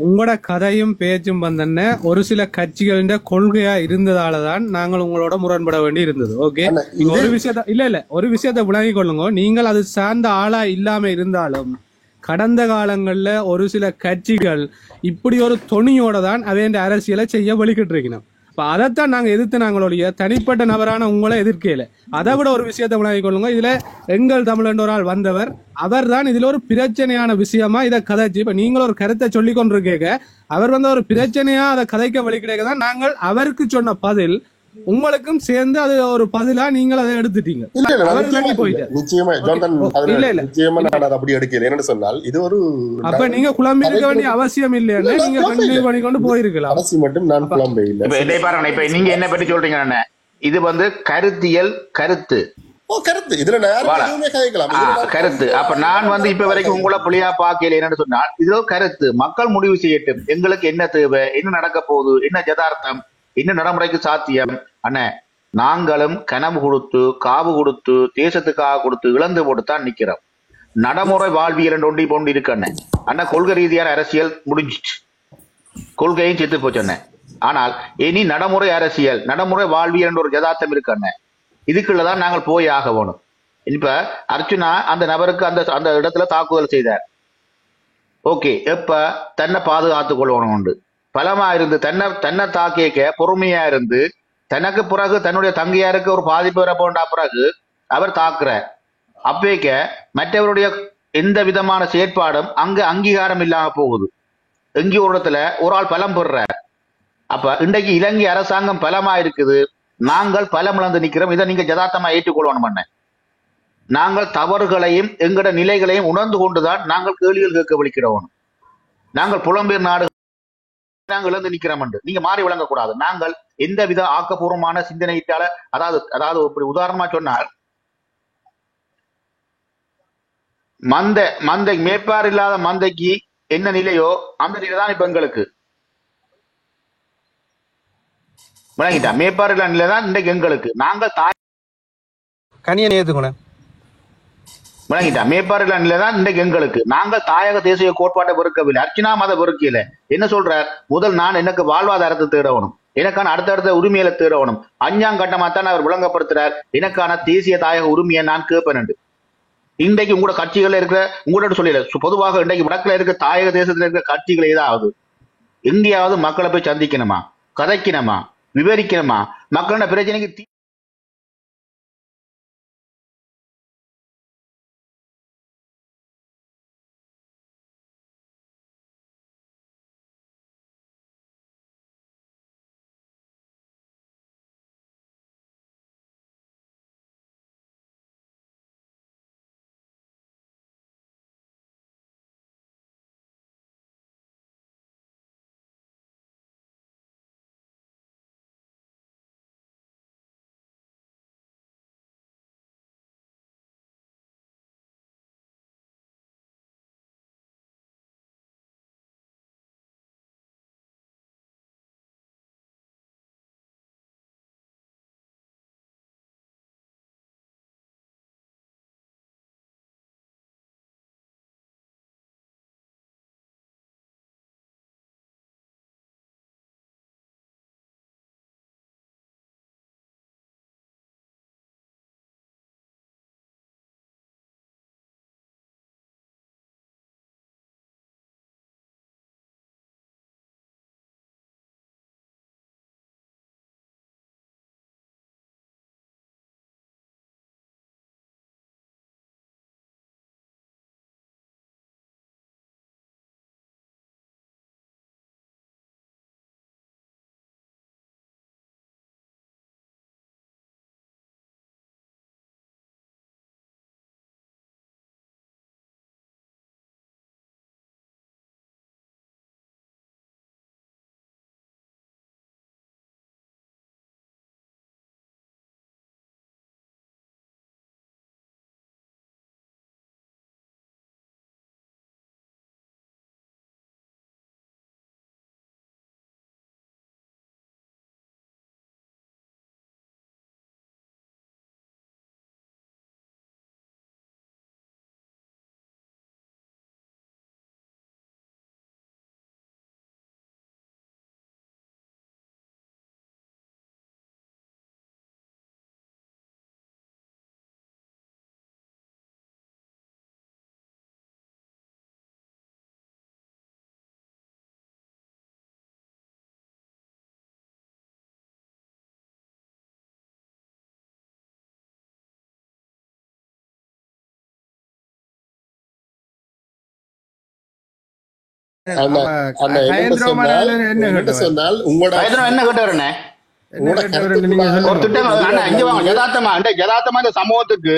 உங்களோட கதையும் பேச்சும் வந்தன ஒரு சில கட்சிகளின் கொள்கையா இருந்ததாலதான் நாங்கள் உங்களோட முரண்பட வேண்டி இருந்தது. ஓகே, ஒரு விஷயத்த ஒரு விஷயத்த விளங்கிக் கொள்ளுங்க. நீங்கள் அது சார்ந்த ஆளா இல்லாம இருந்தாலும் கடந்த காலங்கள்ல ஒரு சில கட்சிகள் இப்படி ஒரு துணியோட தான் அவன் அரசியலை செய்ய வலிக்கிட்டு இருக்கணும். இப்ப அதைத்தான் நாங்க எதிர்த்து நாங்களுடைய தனிப்பட்ட நபரான உங்களை எதிர்க்கல. அதை விட ஒரு விஷயத்தை விளங்கிக் கொள்ளுங்க. இதுல எங்கள் தமிழ் ஒரு ஆள் வந்தவர், அவர் தான் இதுல ஒரு பிரச்சனையான விஷயமா இதை கதைச்சு, இப்ப நீங்கள் ஒரு கருத்தை சொல்லி கொண்டிருக்கீங்க, அவர் ஒரு பிரச்சனையா அதை கதைக்க வழி கிடைக்கதான் நாங்கள் அவருக்கு சொன்ன பதில் உங்களுக்கும் சேர்ந்து அது ஒரு பதிலா நீங்கள் அதை எடுத்துட்டீங்க. அப்படி எடுக்கல என்ன சொன்னால் இது ஒரு அப்ப நீங்க குழம்பி இருக்க வேண்டிய அவசியம் இல்லையா, நீங்க கண்டினியூ பண்ணி கொண்டு போயிருக்கலாம். அவசியம் மட்டும் நான் குழம்பே இல்லை. இப்ப நீங்க என்ன பற்றி சொல்றீங்க, இது கருத்தியல் கருத்து கருத்து இதுல கருத்து. அப்ப நான் இப்ப வரைக்கும் உங்களை புள்ளியா பாக்கல என்னன்னு சொன்னால் இது கருத்து. மக்கள் முடிவு செய்யட்டும், எங்களுக்கு என்ன தேவை, என்ன நடக்க போகுது, என்ன யதார்த்தம், என்ன நடைமுறைக்கு சாத்தியம். அண்ணே, நாங்களும் கனவு கொடுத்து காவு கொடுத்து தேசத்துக்காக கொடுத்து இழந்து போட்டுத்தான் நிக்கிறோம். நடைமுறை வாழ்வியல் ஒன்றி கொண்டு இருக்கு அண்ணே. அண்ணா, கொள்கை ரீதியான அரசியல் முடிஞ்சிச்சு, கொள்கையும் செத்து போச்சு அண்ணே. ஆனால் இனி நடைமுறை அரசியல், நடைமுறை வாழ்வியல் என்ற ஒரு யதார்த்தம் இருக்கு அண்ணே. இதுக்குள்ளதான் நாங்கள் போய் ஆக வேணும். இப்ப அர்ச்சுனா அந்த நபருக்கு அந்த இடத்துல தாக்குதல் செய்தார். ஓகே, எப்ப தன்னை பாதுகாத்துக் கொள்ளணும் உண்டு, பலமா இருந்து தன்னை தாக்கிய பொறுமையா இருந்து தனக்கு பிறகு தன்னுடைய தங்கையாருக்கு ஒரு பாதிப்பு வர போன்றா பிறகு அவர் தாக்குறார். அப்பேக்க மற்றவருடைய எந்த விதமான செயற்பாடும் அங்க அங்கீகாரம் இல்லாம போகுது. எங்கேயோ ஒரு இடத்துல ஒரு ஆள் பலம் பெறுறார். அப்ப இன்றைக்கு இலங்கை அரசாங்கம் பலமா இருக்குது, நாங்கள் பலம் இழந்து நிக்கிறோம். இதை நீங்க யதார்த்தமா ஏற்றுக்கொள்ளணும் பண்ண. நாங்கள் தவறுகளையும் எங்கட நிலைகளையும் உணர்ந்து கொண்டுதான் நாங்கள் கேள்விகள் கேட்க வலிக்கிறோம். நாங்கள் புலம்பெயர் நாடு நாங்கள் இழந்து நிக்கிறோம் என்று நீங்க மாறி விளங்கக்கூடாது. நாங்கள் எந்த வித ஆக்கப்பூர்வமான சிந்தனையிட்டால அதாவது இப்படி உதாரணமா சொன்னால் மந்தை மேற்பார் இல்லாத மந்தைக்கு என்ன நிலையோ அந்த நிலை தான் இப்ப எங்களுக்கு விளங்கிட்டா. மேற்பார் இல்லாத நிலை தான் இன்றைக்கு எங்களுக்கு. நாங்கள் கனியனை ஏத்துக்கணும் விளங்கிட்டா. மேற்பார்வையில நிலைதான் இன்றைக்கு எங்களுக்கு. நாங்கள் தாயக தேசிய கோட்பாட்டை வெறுக்கவில்லை, அர்ச்சனா மத வெறுக்கல. என்ன சொல்றார், முதல் நான் எனக்கு வாழ்வாதாரத்தை தேடணும், எனக்கான அடுத்தடுத்த உரிமையில தேடணும். அஞ்சாங்கட்டமா தான் அவர் விளங்கப்படுத்துறார், எனக்கான தேசிய தாயக உரிமையை நான் கேட்பேன். இன்றைக்கு உங்களோட கட்சிகள் இருக்கிற உங்களோட சொல்லல, பொதுவாக இன்றைக்கு வடக்குல இருக்க தாயக தேசத்துல இருக்கிற கட்சிகள் ஏதாவது எங்கேயாவது மக்களை போய் சந்திக்கணுமா, கதைக்கணுமா, விவரிக்கணுமா, மக்களோட பிரச்சனைக்கு என்ன சொன்னால் உங்களோட என்ன கேட்டவரண்ணே ஒரு திட்டம் அண்ணா இங்க வாங்க யதார்த்தமா இந்த சமூகத்துக்கு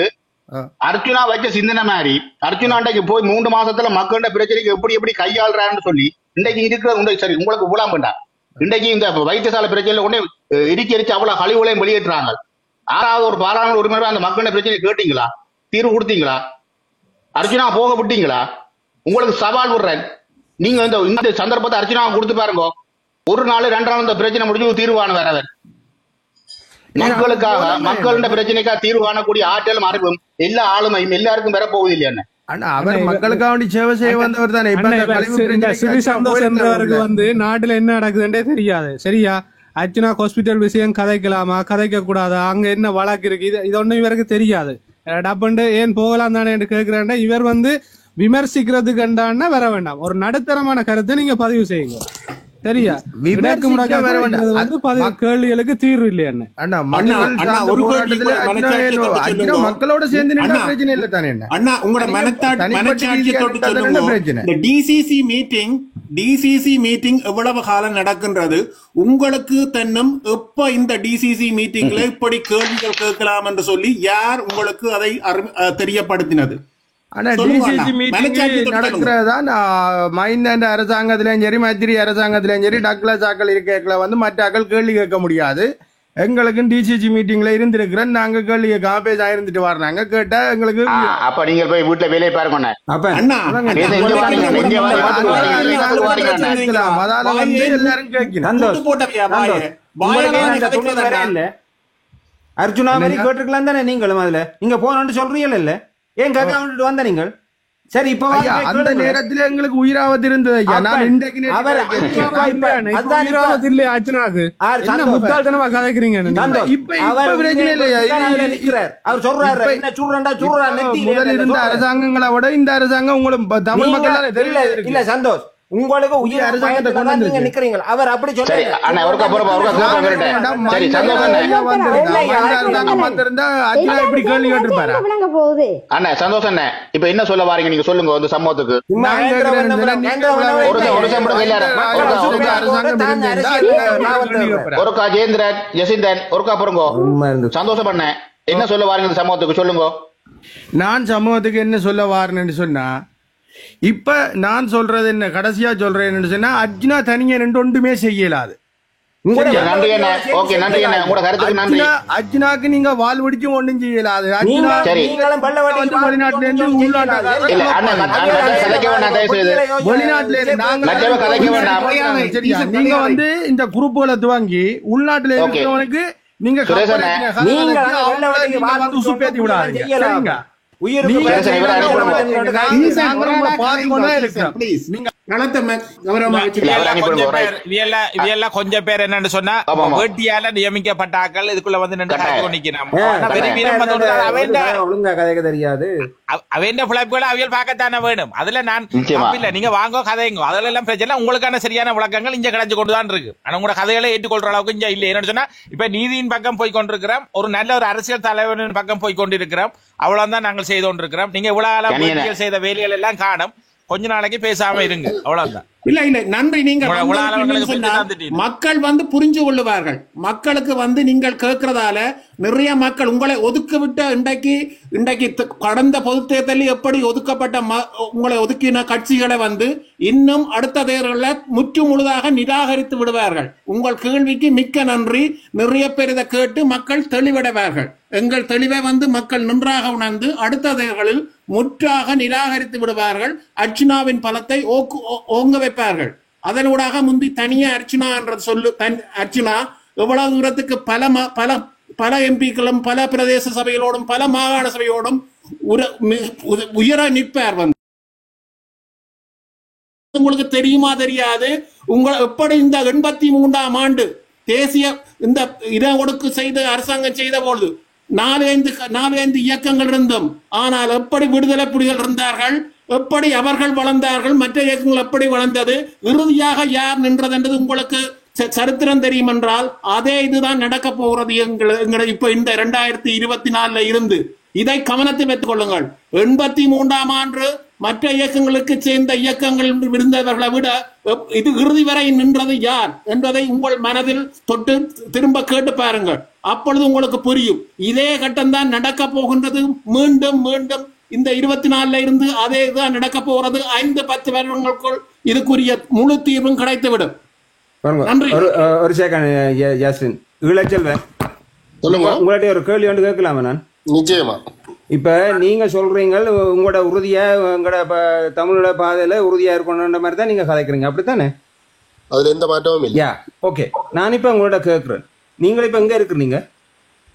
அர்ச்சுனா வச்ச சிந்தனை மாதிரி அர்ச்சுனா அன்றைக்கு போய் 3 மாசத்துல மக்களோட பிரச்சனைக்கு எப்படி கையாளுறாருன்னு சொல்லி இன்றைக்கு இருக்கிற சரி உங்களுக்கு புலாம் வேண்டாம். இன்றைக்கு இந்த வைத்தியசாலை பிரச்சனையில உடனே இடிச்சு அவ்வளவு கழிவுகளையும் வெளியேற்றாங்க. 6வது ஒரு பாராளுமன்ற உறுப்பினர் அந்த மக்களோட பிரச்சனை கேட்டீங்களா? தீர்வு கொடுத்தீங்களா? அர்ச்சுனா போக விட்டீங்களா? உங்களுக்கு சவால் விடுறேன், நீங்க இந்த சந்தர்ப்பத்தை அர்ச்சுனா கொடுத்து பாருங்க. ஒரு நாள் 2 நாள் இந்த பிரச்சனை முடிஞ்சு தீர்வான வேறவர் மக்களுக்காக மக்களோட பிரச்சனைக்காக தீர்வு காணக்கூடிய ஆற்றலும் அறிவும் எல்லா ஆளுமையும் எல்லாருக்கும் பெற போகுது இல்லையா? அவர் மக்களுக்காக சேவை செய்ய வந்தவர் தானே. வந்து நாட்டுல என்ன நடக்குதுன்றே தெரியாது. சரியா? அர்ச்சுனா ஹாஸ்பிட்டல் விஷயம் கதைக்கலாமா கதைக்க கூடாதா, அங்க என்ன வழக்கு இருக்கு, இது ஒன்னும் இவருக்கு தெரியாது. டப்புண்டு ஏன் போகலாம் தானே என்று கேட்கிறேன். இவர் வந்து விமர்சிக்கிறதுக்கு வர வேண்டாம், ஒரு நடுத்தரமான கருத்தை நீங்க பதிவு செய்யுங்க. சரியா? கேள்விகளுக்கு தீர்வு இல்லையா? மக்களோட சேர்ந்து பிரச்சனை இல்ல தானே. டிசிசி மீட்டிங் எவ்வளவு காலம் நடக்கின்றது உங்களுக்கு தென்னும்? எப்ப இந்த டிசிசி மீட்டிங்ல இப்படி கேள்விகள் கேட்கலாம் என்று சொல்லி யார் உங்களுக்கு அதை தெரியப்படுத்தினது? நடக்கிறதான் மைந்த அரசாங்கத்திலும் சரி மைத்திரி அரசாங்கத்திலும் சரி டக்ளஸ் ஆக்கள் இருக்க வந்து மற்ற ஆக்கள் கேள்வி கேட்க முடியாது. எங்களுக்கு டிசிசி மீட்டிங்ல இருந்திருக்கிறேன், நாங்க கேள்வி கேட்காம பேச இருந்துட்டு வர்றாங்க. கேட்டா எங்களுக்கு அப்ப நீங்க போய் வீட்டுல வேலையை பாருங்க. அதால வந்து எல்லாரும் கேட்கணும். அர்ஜுனா மாதிரி கேட்டுருக்கலாம் தானே நீங்களும். அதுல நீங்க போனோன்னு சொல்றீங்க இல்ல, ஏன் கேட்க வந்த நீங்கள்? சரி, இப்ப அந்த நேரத்துல எங்களுக்கு உயிராவது இருந்தது. முட்டாள்தனமா கதைக்கிறீங்க. முதல் இருந்த அரசாங்கங்களை விட இந்த அரசாங்கம் உங்களுக்கு தமிழ் மக்கள் இல்ல சந்தோஷ், உங்களுக்கு உயிர் அரசாங்கத்தை நீங்க நிக்கிறீங்க. அவர் அப்படி இப்படி கேள்வி கேட்டிருப்பாரு. அண்ணா சந்தோஷம் அண்ணா, இப்ப என்ன சொல்ல வாரீங்க நீங்க சொல்லுங்க. இந்த சமூகத்துக்கு ஒருக்கா ஜெயேந்திரன் ஜெசிந்தன் ஒருக்கா பொறுங்கோ. சந்தோஷம் பண்ண என்ன சொல்ல வாரீங்க இந்த சமூகத்துக்கு சொல்லுங்க. நான் சமூகத்துக்கு என்ன சொல்ல வாரேன்னு சொன்னா, இப்ப நான் சொல்றது என்ன கடைசியா சொல்றேன்னு சொன்னா, அர்ஜுனா தனியா ஒன்றுமே செய்யலாது. அர்ஜுனாக்கு நீங்க வால் பிடிச்சு ஒன்றும் செய்யலாது. வெளிநாட்டுல இருந்து நீங்க வந்து இந்த குரூப்புகளை துவங்கி உள்நாட்டுல இருக்கிறவனுக்கு நீங்க உசுப்பேத்தி விடாதீங்க. சரிங்க? கொஞ்சம் பேர் என்னன்னு சொன்னா வேட்டியால நியமிக்கப்பட்டாக்கள் இதுக்குள்ள வந்து தெரியாது. அவியல் பார்க்கத்தானே வேணும். அதுல நான் இல்ல, நீங்க வாங்க கதைங்க, அதுல எல்லாம் பிரச்சனை. உங்களுக்கான சரியான விளக்கங்கள் இங்க கிடைச்சு கொண்டுதான் இருக்கு. ஆனா உங்களோட கதைகளை ஏற்றுக்கொள்ற அளவுக்கு இங்க இல்ல. என்னன்னு சொன்னா இப்ப நீதியின் பக்கம் போய் கொண்டிருக்கிறோம், ஒரு நல்ல ஒரு அரசியல் தலைவரின் பக்கம் போய் கொண்டிருக்கிறோம். அவ்வளவுதான் நாங்கள் செய்து கொண்டிருக்கிறோம். நீங்க இவ்வளவு செய்த வேலைகள் எல்லாம் காணும். கொஞ்ச நாளைக்கு பேசாம இருங்க, அவ்வளவுதான். இல்ல நன்றி. நீங்க மக்கள் வந்து புரிஞ்சு கொள்ளுவார்கள். மக்களுக்கு வந்து நீங்கள் கேட்கறதால நிறைய மக்கள் உங்களை ஒதுக்கி விட்ட இன்றைக்கு கடந்த பொது தேர்தலில் எப்படி ஒதுக்கப்பட்ட உங்களை ஒதுக்கின கட்சிகளை வந்து இன்னும் அடுத்த தேர்தலில் முற்று முழுதாக நிராகரித்து விடுவார்கள். உங்கள் கேள்விக்கு மிக்க நன்றி. நிறைய பேர் இதை கேட்டு மக்கள் தெளிவடைவார்கள். எங்கள் தெளிவை வந்து மக்கள் நன்றாக உணர்ந்து அடுத்த தேர்தலில் முற்றாக நிராகரித்து விடுவார்கள். அர்ச்சுனாவின் பலத்தை ஓங்க வைப்பார்கள். அதனூடாக முந்தி தனியா அர்ச்சுனா என்ற சொல்லு அர்ச்சுனா எவ்வளவு தூரத்துக்கு பல எம்பிக்களும் பல பிரதேச சபைகளோடும் பல மாகாண சபையோடும் உயர நிற்பார். வந்து உங்களுக்கு தெரியுமா தெரியாது, உங்களை எப்படி இந்த 83ஆம் ஆண்டு தேசிய இந்த இட ஒடுக்கு செய்த அரசாங்கம் செய்த பொழுது 4-5 இயக்கங்கள் இருந்தும், ஆனால் எப்படி விடுதலை புலிகள் இருந்தார்கள், எப்படி அவர்கள் வளர்ந்தார்கள், மற்ற இயக்கங்கள் எப்படி வளர்ந்தது, இறுதியாக யார் நின்றது என்றது உங்களுக்கு சரித்திரம் தெரியும் என்றால் அதே இதுதான் நடக்க போகிறது. இப்ப இந்த 2024 இருந்து இதை கவனத்தில் வைத்துக் கொள்ளுங்கள். 83ஆம் ஆண்டு மற்ற இயக்கங்களுக்கு சேர்ந்த இயக்கங்கள் இருந்தவர்களை விட இது இறுதி வரை நின்றது யார் என்பதை உங்கள் மனதில் தொட்டு திரும்ப கேட்டு பாருங்கள். அப்பொழுது உங்களுக்கு புரியும். இதே கட்டம்தான் நடக்க போகின்றது. மீண்டும் மீண்டும் இந்த 24 இருந்து அதே தான் நடக்க போகிறது. 5-10 வருடங்களுக்குள் இதுக்குரிய முழு தீர்வும் கிடைத்துவிடும். நன்றி. ஒரு செகண்ட் ஜாஸ்டின் இளச்செல்வன், உங்கள்ட்ட ஒரு கேள்வி வந்து கேட்கலாமா? நான் நிச்சயமா. இப்ப நீங்க சொல்றீங்க உங்களோட உறுதியா உங்களோட தமிழோட பாதையில உறுதியா இருக்கணும்ன்ற மாதிரி தான் நீங்க கதைக்கிறீங்க, அப்படித்தானே? அதுல எந்த மாற்றமும் இல்ல. ஓகே, நான் இப்ப உங்களோட கேட்கிறேன், நீங்க இப்ப எங்க இருக்கிறீங்க?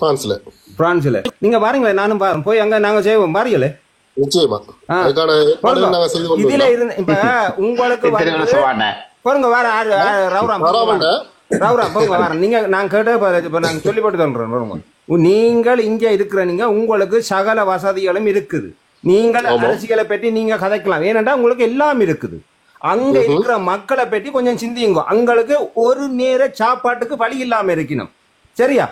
பிரான்ஸ்ல. நீங்க பாருங்களேன், நானும் பாருங்க, போய் அங்க நாங்க செய்வோம், பாருங்களே. நிச்சயமா இதுல இருந்து இப்ப உங்களுக்கு பாருங்க வர ரவுராம் போங்க வர நீங்க நான் கேட்ட நாங்க சொல்லி போட்டு சொல்றேன். நீங்கள் இங்க இருக்கிற நீங்க உங்களுக்கு சகல வசதிகளும் இருக்குது. நீங்கள் அரசியலை பற்றி நீங்க கதைக்கலாம், ஏனென்றா உங்களுக்கு எல்லாம் இருக்குது. அங்க இருக்கிற மக்களை பற்றி கொஞ்சம் சிந்தியுங்க. அங்களுக்கு ஒரு நேர சாப்பாட்டுக்கு வழி இல்லாம இருக்கணும், சரியா?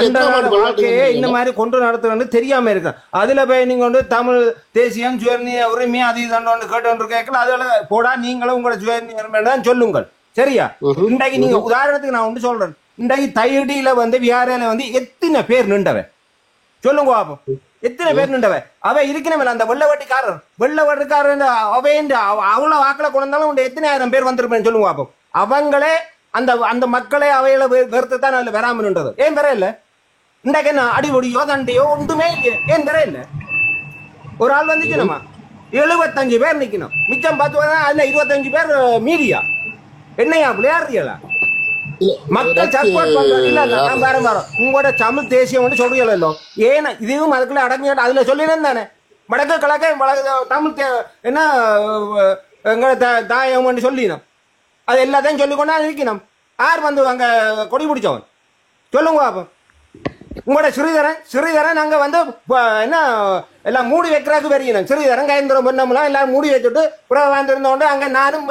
அந்த வாழ்க்கையே இந்த மாதிரி கொண்டு நடத்துறது தெரியாம இருக்கு. அதுல போய் நீங்க வந்து தமிழ் தேசியம் சுயநிய உரிமை அது இதுன்னு கேட்டு கேட்கல. அதுல போடா நீங்களும் உங்களோட சுயநிய தான் சொல்லுங்கள், சரியா? இன்றைக்கு நீங்க உதாரணத்துக்கு நான் ஒன்று சொல்றேன். இன்றைக்கு தையடியில வந்து வியாரையில வந்து எத்தனை பேர் நின்றவன் சொல்லுங்க பாப்போம், எத்தனை பேர் நின்றவன்? அவ இருக்கணும் அந்த வெள்ளவட்டிக்காரன் அவையின் அவ்வளவு வாக்களை கொண்டாலும் எத்தனை ஆயிரம் பேர் வந்திருப்பேன் சொல்லுங்க பாப்போம். அவங்களே அந்த மக்களே அவையில வெறுத்து தான் அதுல வராம நின்றது. ஏன் வர இல்ல? இன்றைக்கு என்ன அடிபொடியோ தண்டையோ ஒன்றுமே இல்லையே, ஏன் வர இல்ல? ஒரு ஆள் வந்துச்சுனமா 75 பேர் நிக்கணும், மிச்சம் 10 அதுல 25 பேர் மீடியா. என்னையா விளையாடுறீங்களா? மக்கள் சப்போர்ட் பண்றது இல்ல. நான் வேற உங்களோட தமிழ் தேசியம் வந்து சொல்றீங்களோ, ஏன்னா இதுவும் அதுக்குள்ள அடங்க அதுல சொல்லினேன் தானே. வடக்கு கிழக்க தமிழ் என்ன எங்க தாயம் சொல்லினோம், அது எல்லாத்தையும் சொல்லிக்கொண்டா இருக்கணும். யார் வந்து அங்க கொடி பிடிச்சவன் சொல்லுங்க அப்ப. உங்களோட ஸ்ரீதரன் அங்க வந்து என்ன எல்லாம் மூடி வைக்கிறாக்கு வெறியணும். ஸ்ரீதரன் கைந்திரம் பண்ணலாம் எல்லாரும் மூடி வச்சுட்டு புறவை வாழ்ந்திருந்தோண்டு அங்க நானும்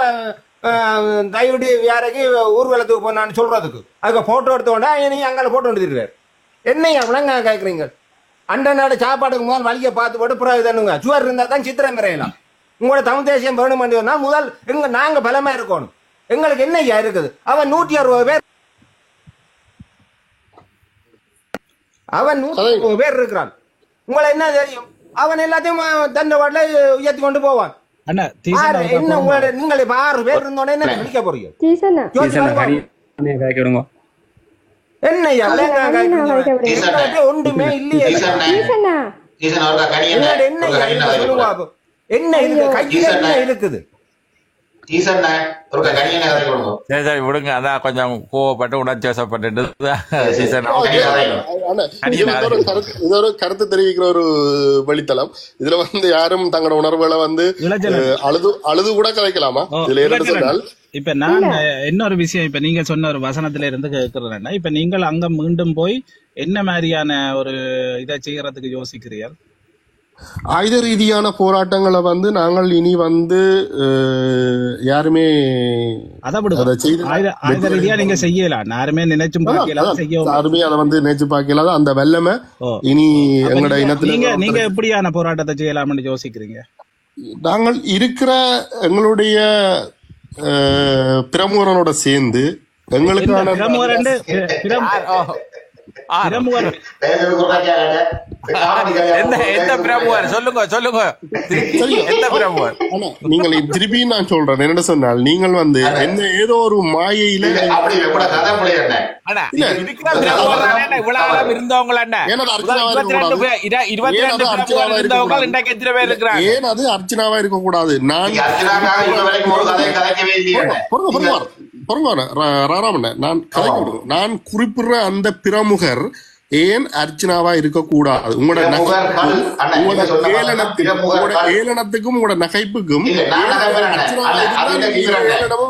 தயவுடி யாரைக்கு ஊர்வலத்துக்கு போனான்னு சொல்றதுக்கு அதுக்கு போட்டோ எடுத்தோண்டா நீங்க அங்கே போட்டோ எடுத்துருக்காரு. என்னையா விளங்க கேட்குறீங்க? அண்ட நாடு சாப்பாட்டுக்கு முதல் வழியை பார்த்து போட்டு புறவை தானுங்க. சுவர் இருந்தா தான் சித்திரம் வரையலாம். உங்களோட தமிழ் தேசியம் வேணும்னா முதல் நாங்க பலமா இருக்கணும். எங்களுக்கு என்னையா இருக்குது? அவன் 160 பேர், அவன் 160 பேர் இருக்கிறான். உங்களை என்ன தெரியும்? அவன் எல்லாத்தையும் தண்டை வாட்டில உயர்த்தி கொண்டு போவான். என்ன உங்களோட நீங்கள் 6 பேர் இருந்தோட என்ன நினைக்க போறீங்க? என்னையா ஒன்றுமே இல்லையே. என்ன இருக்கு கையில என்ன இருக்குது? சரி விடுங்க, அதான் கொஞ்சம் கோவப்பட்டு உணர்ச்சி வசப்பட்டு ஒரு கருத்து தெரிவிக்கிற ஒரு வழித்தளம். இதுல வந்து யாரும் தங்களோட உணர்வுகளை வந்து அழுது கூட கதைக்கலாமா? இதுல என்ன சொன்னால் இப்ப நான் இன்னொரு விஷயம், இப்ப நீங்க சொன்ன ஒரு வசனத்துல இருந்து கேட்கிறேன்னா, இப்ப நீங்கள் அங்க மீண்டும் போய் என்ன மாதிரியான ஒரு இதை செய்யறதுக்கு யோசிக்கிறீர்கள்? ஆயுத ரீதியான போராட்டங்களை வந்து நாங்கள் இனி வந்து யாருமே ஆயுத ரீதியா நீங்க செய்யலாம். யாருமே நினைச்சும் யாருமே அதை வந்து நினைச்சு பார்க்கல. அந்த வெள்ளமை இனி எங்களோட இனத்துல நீங்க எப்படியான போராட்டத்தை செய்யலாம்னு யோசிக்கிறீங்க? நாங்கள் இருக்கிற எங்களுடைய பிரமுகரோட சேர்ந்து எங்களுக்கான நீங்கள் திருப்பி நான் சொல்றேன் என்ன சொன்னால், நீங்கள் வந்து என்ன ஏதோ ஒரு மாயையில ஏன் அது அர்ச்சனாவா இருக்க கூடாது? நான் குறிப்பிடுற அந்த பிரமுகர் ஏன் அர்ச்சனாவா இருக்க கூடாது? உங்களோட ஏளனத்துக்கும் உங்களோட நகைப்புக்கும்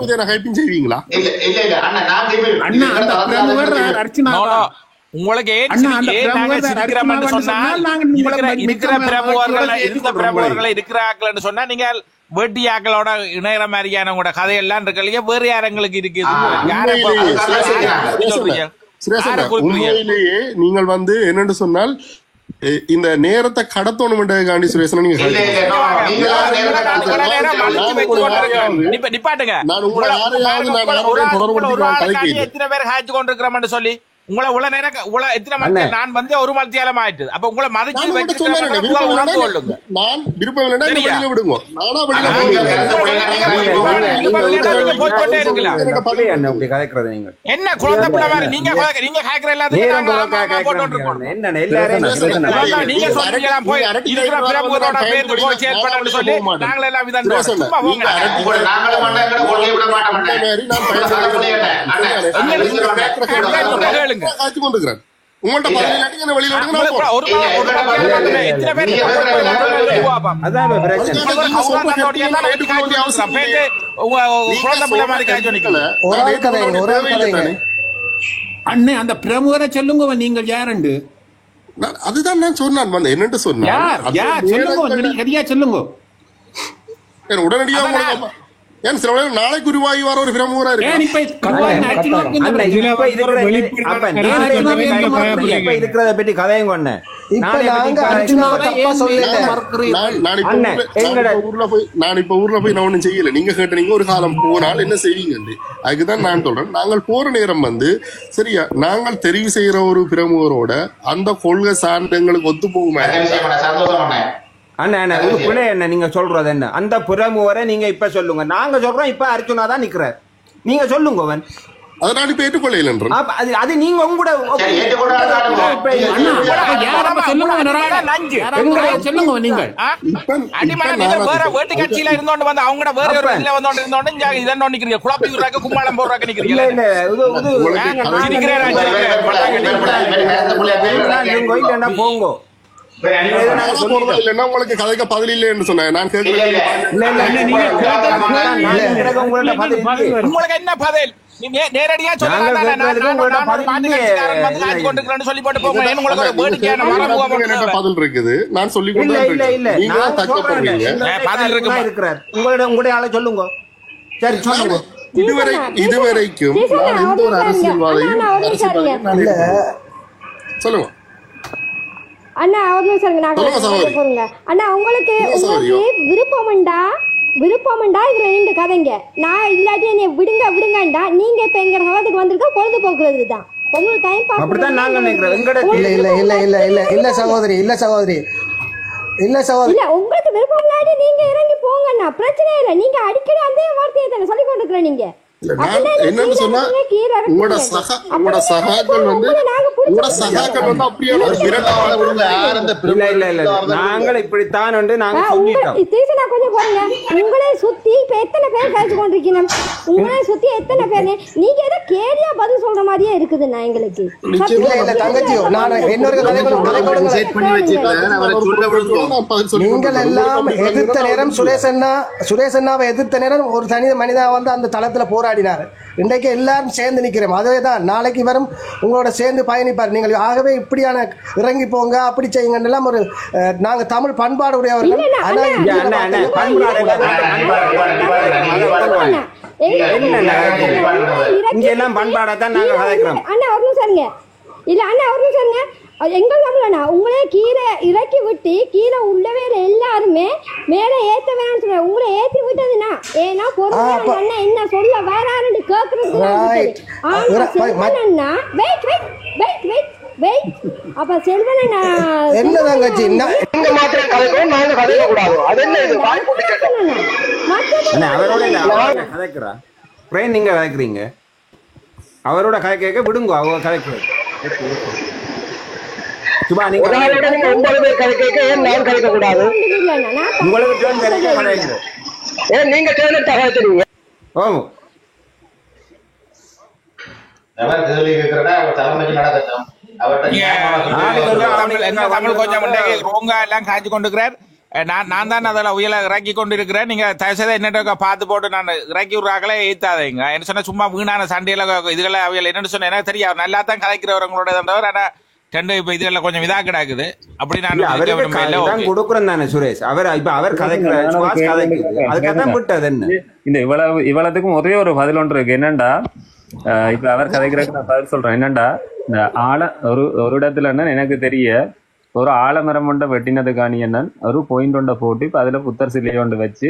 இதே நகைப்பும் செய்வீங்களா? உங்களுக்கு இருக்கிறார்கள் சொன்னா நீங்க வேட்டியாக்களோட இணையற மாதிரியான உங்களோட கதையெல்லாம் இருக்கலையே, வேறு யாரங்களுக்கு இருக்கு? உண்மையிலேயே நீங்கள் வந்து என்னென்று சொன்னால் இந்த நேரத்தை கடத்தணும்ன்றதுக்காண்டி சுரேஷன் நீங்க நிப்பாட்டுங்க. நான் உங்களை எத்தனை பேர் ஹேச்சு கொண்டிருக்கிறோம்னு சொல்லி உங்களை உள்ள நேரம் எத்தனை மணி நான் வந்து ஒரு மத்தியாலம் ஆயிட்டு. அப்ப உங்களை மதிச்சு நான் விருப்பம் இல்லைன்னா வெளியில விடுங்க. நானா என்ன குழந்தை பிள்ளை மாதிரி நீங்க நீங்க கேட்கிற எல்லாத்தையும் நீங்க சொல்றீங்களா போய் இருக்கிற பிரமுகரோட பேருக்கு போய் செயற்படணும்னு சொல்லி நாங்கள எல்லாம் விதம் அண்ணே அந்த பிரமுகரை சொல்லுங்க நீங்கள் யாருண்டு? அதுதான் நான் சொன்னான் வந்து என்னட்டு சொன்னேன். சொல்லுங்க உடனடியாக ஏன் சில நாளைக்கு உருவாகி வர ஒரு பிரமுகரா இருக்கு. இருக்கிறத பற்றி கதையும் கொண்டேன். நான் இப்ப ஊர்ல போய் நான் ஒண்ணும் செய்யல. நீங்க கேட்டீங்க ஒரு காலம் போனால் என்ன செய்வீங்க. அதுக்குதான் நான் சொல்றேன். நாங்கள் போற நேரம் வந்து சரியா நாங்கள் தெரிவு செய்யற ஒரு பிரமுகரோட அந்த கொள்கை சார்ந்தங்களுக்கு ஒத்து போகுமா? அண்ணா ஒரு பிள்ளை என்ன நீங்க சொல்றது என்ன? அந்த புறமுவரை நீங்க இப்ப சொல்லுங்க. நாங்க சொல்றோம் இப்ப அர்ச்சுனா தான் நிக்கிறார். நீங்க சொல்லுங்க அவன் அதை நான் இப்ப ஏற்றுக்கொள்ள. அது நீங்க உங்களோட சொல்லுங்க. நீங்க வேற வேட்டு கட்சியில இருந்தோண்டு வந்து அவங்க வேற ஒரு இதுல வந்தோண்டு இருந்தோண்டு இதெல்லாம் நிக்கிறீங்க. குழப்பி விடுறாங்க, கும்மாளம் போடுறாங்க நிக்கிறீங்க. போங்க உங்களுக்கு கதைக்க பதில் இல்லைன்னு சொன்னேன். நான் உங்களுக்கு என்ன பதில்? நேரடியா பதில் இருக்குது. நான் சொல்லி உங்களுடைய ஆளை சொல்லுங்க. சரி சொல்லுங்க. இதுவரைக்கும் நான் எந்த ஒரு அரசியல்வாதையும் சொல்லுங்க அண்ணா ஒரு சொல்லுங்க அண்ணா. உங்களுக்கு விருப்பம்டா இதுல ரெண்டு கதைங்க. நான் இல்லாட்டி என்னை விடுங்கண்டா. நீங்க இப்ப எங்க காலத்துக்கு வந்திருக்க பொழுதுபோக்குறது தான். உங்களுக்கு டைம் பாஸ் இல்ல உங்களுக்கு விருப்பம் இல்லாட்டி நீங்க இறங்கி போங்கண்ணா. பிரச்சனை இல்ல. நீங்க அடிக்கடி அந்த வார்த்தையை தானே சொல்லி கொண்டிருக்கிற. நீங்க என்னன்னு சொன்னா உங்களோட சகாக்கள் வந்து அப்படியே நாங்கள் இப்படித்தான் உங்களை சுத்தி இப்ப எத்தனை பேர் பேசி கொண்டிருக்கீங்க? உங்களை சுத்தி எத்தனை பேர்? நீங்க ஏதோ கேரியா பதில் சொல்ற மாதிரியே இருக்குதுண்ணா எங்களுக்கு. நீங்கள் எல்லாம் எதிர்த்த நேரம் சுரேஷன்னாவை எதிர்த்த நேரம் ஒரு தனி மனிதா வந்து அந்த தளத்துல போராடினார். இன்றைக்கு எல்லாரும் சேர்ந்து நிக்கிறோம். அதேதான் நாளைக்கு வரும் உங்களோட சேர்ந்து பயணிப்பார். நீங்கள் ஆகவே இப்படியான இறங்கி போங்க அப்படி செய்யுங்க எல்லாம் ஒரு நாங்க தமிழ் பண்பாடு உடையவர்கள். பண்பாடத்தான் நாங்க கதைக்கிறோம். இல்ல அண்ணா ஒரு நிமிஷம். எங்க தமிழண்ணா உங்களே கீழே இறக்கி விட்டு கீழே உள்ளவே எல்லாருமே மேல ஏத்த வேணாம்னு சொல்ற. உங்களை ஏத்தி விட்டதுன்னா ஏன்னா பொறுமையா அண்ணா என்ன சொல்ல வராருன்னு கேக்குறதுக்கு செல்வனா வெயிட் அப்ப செல்வனா என்ன தங்கச்சி நீங்க மாத்திரம் கதைக்கணும், நாங்க கதைக்க கூடாது. அது என்ன இது வாய்ப்பு கேட்டா அவரோட கதைக்கிறா பிரேம் நீங்க கதைக்கிறீங்க. அவரோட கதை கேட்க விடுங்க. அவங்க கதைக்கிறது நான் தான் அதில் உயல இறக்கி கொண்டு இருக்கிறேன். நீங்க தயவுசெய்து என்னட்ட பார்த்து போட்டு நான் இறக்கி விடுறாங்களே ஏத்தாதீங்க. என்ன சொன்னா சும்மா வீணான சண்டையில இதுகளை அவையில என்னன்னு சொன்ன எனக்கு தெரியும். நல்லா தான் கலைக்கிறவங்களோட தந்தவர். ஆனா ரெண்டு இப்ப இதுல கொஞ்சம் இதா கிடாக்குது. அப்படி நான் கொடுக்குறேன் தானே சுரேஷ். அவர் கதைக்கிறது இந்த இவ்வளவுக்கும் ஒரே ஒரு பதில் ஒன்று இருக்கு. என்னண்டா இப்ப அவர் கதைக்கிறதுக்கு நான் பதில் சொல்றேன். என்னண்டா இந்த ஆள ஒரு இடத்துல எனக்கு தெரிய ஒரு ஆலமரம் ஒன்றை வெட்டினதுக்காணி என்னன்னு ஒரு பாயிண்ட் ஒன்றை போட்டு இப்ப அதுல புத்தர் சிலையை ஒன்று வச்சு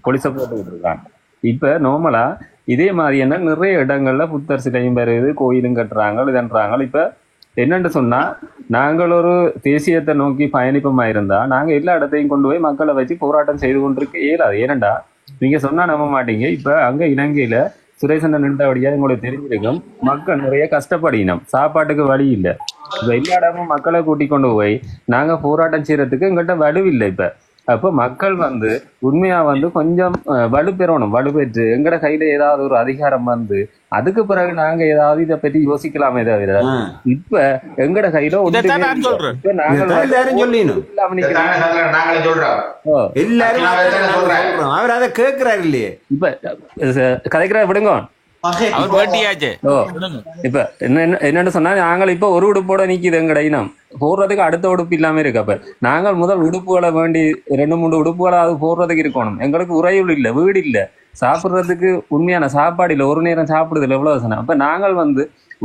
பொலிசை போட்டுக்கிட்டு இருக்காங்க. இப்ப நார்மலா இதே மாதிரி என்ன நிறைய இடங்கள்ல புத்தர் சிலையும் வருது, கோயிலும் கட்டுறாங்க, இதன்றாங்க. இப்ப என்னன்னு சொன்னா நாங்கள் ஒரு தேசியத்தை நோக்கி பயணிப்பமா இருந்தா நாங்க எல்லா இடத்தையும் கொண்டு போய் மக்களை வச்சு போராட்டம் செய்து கொண்டிருக்க இயலாது. ஏனண்டா நீங்க சொன்னா நம்ப மாட்டீங்க. இப்ப அங்க இலங்கையில சுரேசன் நின்றபடியா உங்களுக்கு தெரிஞ்சிருக்கும், மக்கள் நிறைய கஷ்டப்படினோம், சாப்பாட்டுக்கு வழி இல்லை. இப்ப எல்லா இடமும் மக்களை கூட்டி கொண்டு போய் நாங்க போராட்டம் செய்யறதுக்கு எங்கள்கிட்ட வலுவில்லை. இப்ப அப்போ மக்கள் உண்மையா கொஞ்சம் வலுப்பெறணும். வலுப்பெற்று எங்கட கையில ஏதாவது ஒரு அதிகாரம் அதுக்கு பிறகு நாங்க ஏதாவது இதை பற்றி யோசிக்கலாமே தவிர இப்ப எங்கட கையில அவர் அதை கேட்கிறாரு இல்லையே. இப்ப கதைக்கிற விடுங்க. இப்ப என்னன்னு சொன்னா நாங்கள் இப்ப ஒரு உடுப்போட நிக்குது எங்கட இனம் போடுறதுக்கு அடுத்த உடுப்பு இல்லாம இருக்கு. அப்ப நாங்கள் முதல் உடுப்புகளை வேண்டி 2-3 உடுப்புகளை அது போடுறதுக்கு இருக்கணும். எங்களுக்கு உறையுள் இல்ல, வீடு இல்ல, சாப்பிடுறதுக்கு உண்மையான சாப்பாடு இல்லை, ஒரு நேரம் சாப்பிடுறதுல எவ்வளவு சொன்ன. அப்ப நாங்கள்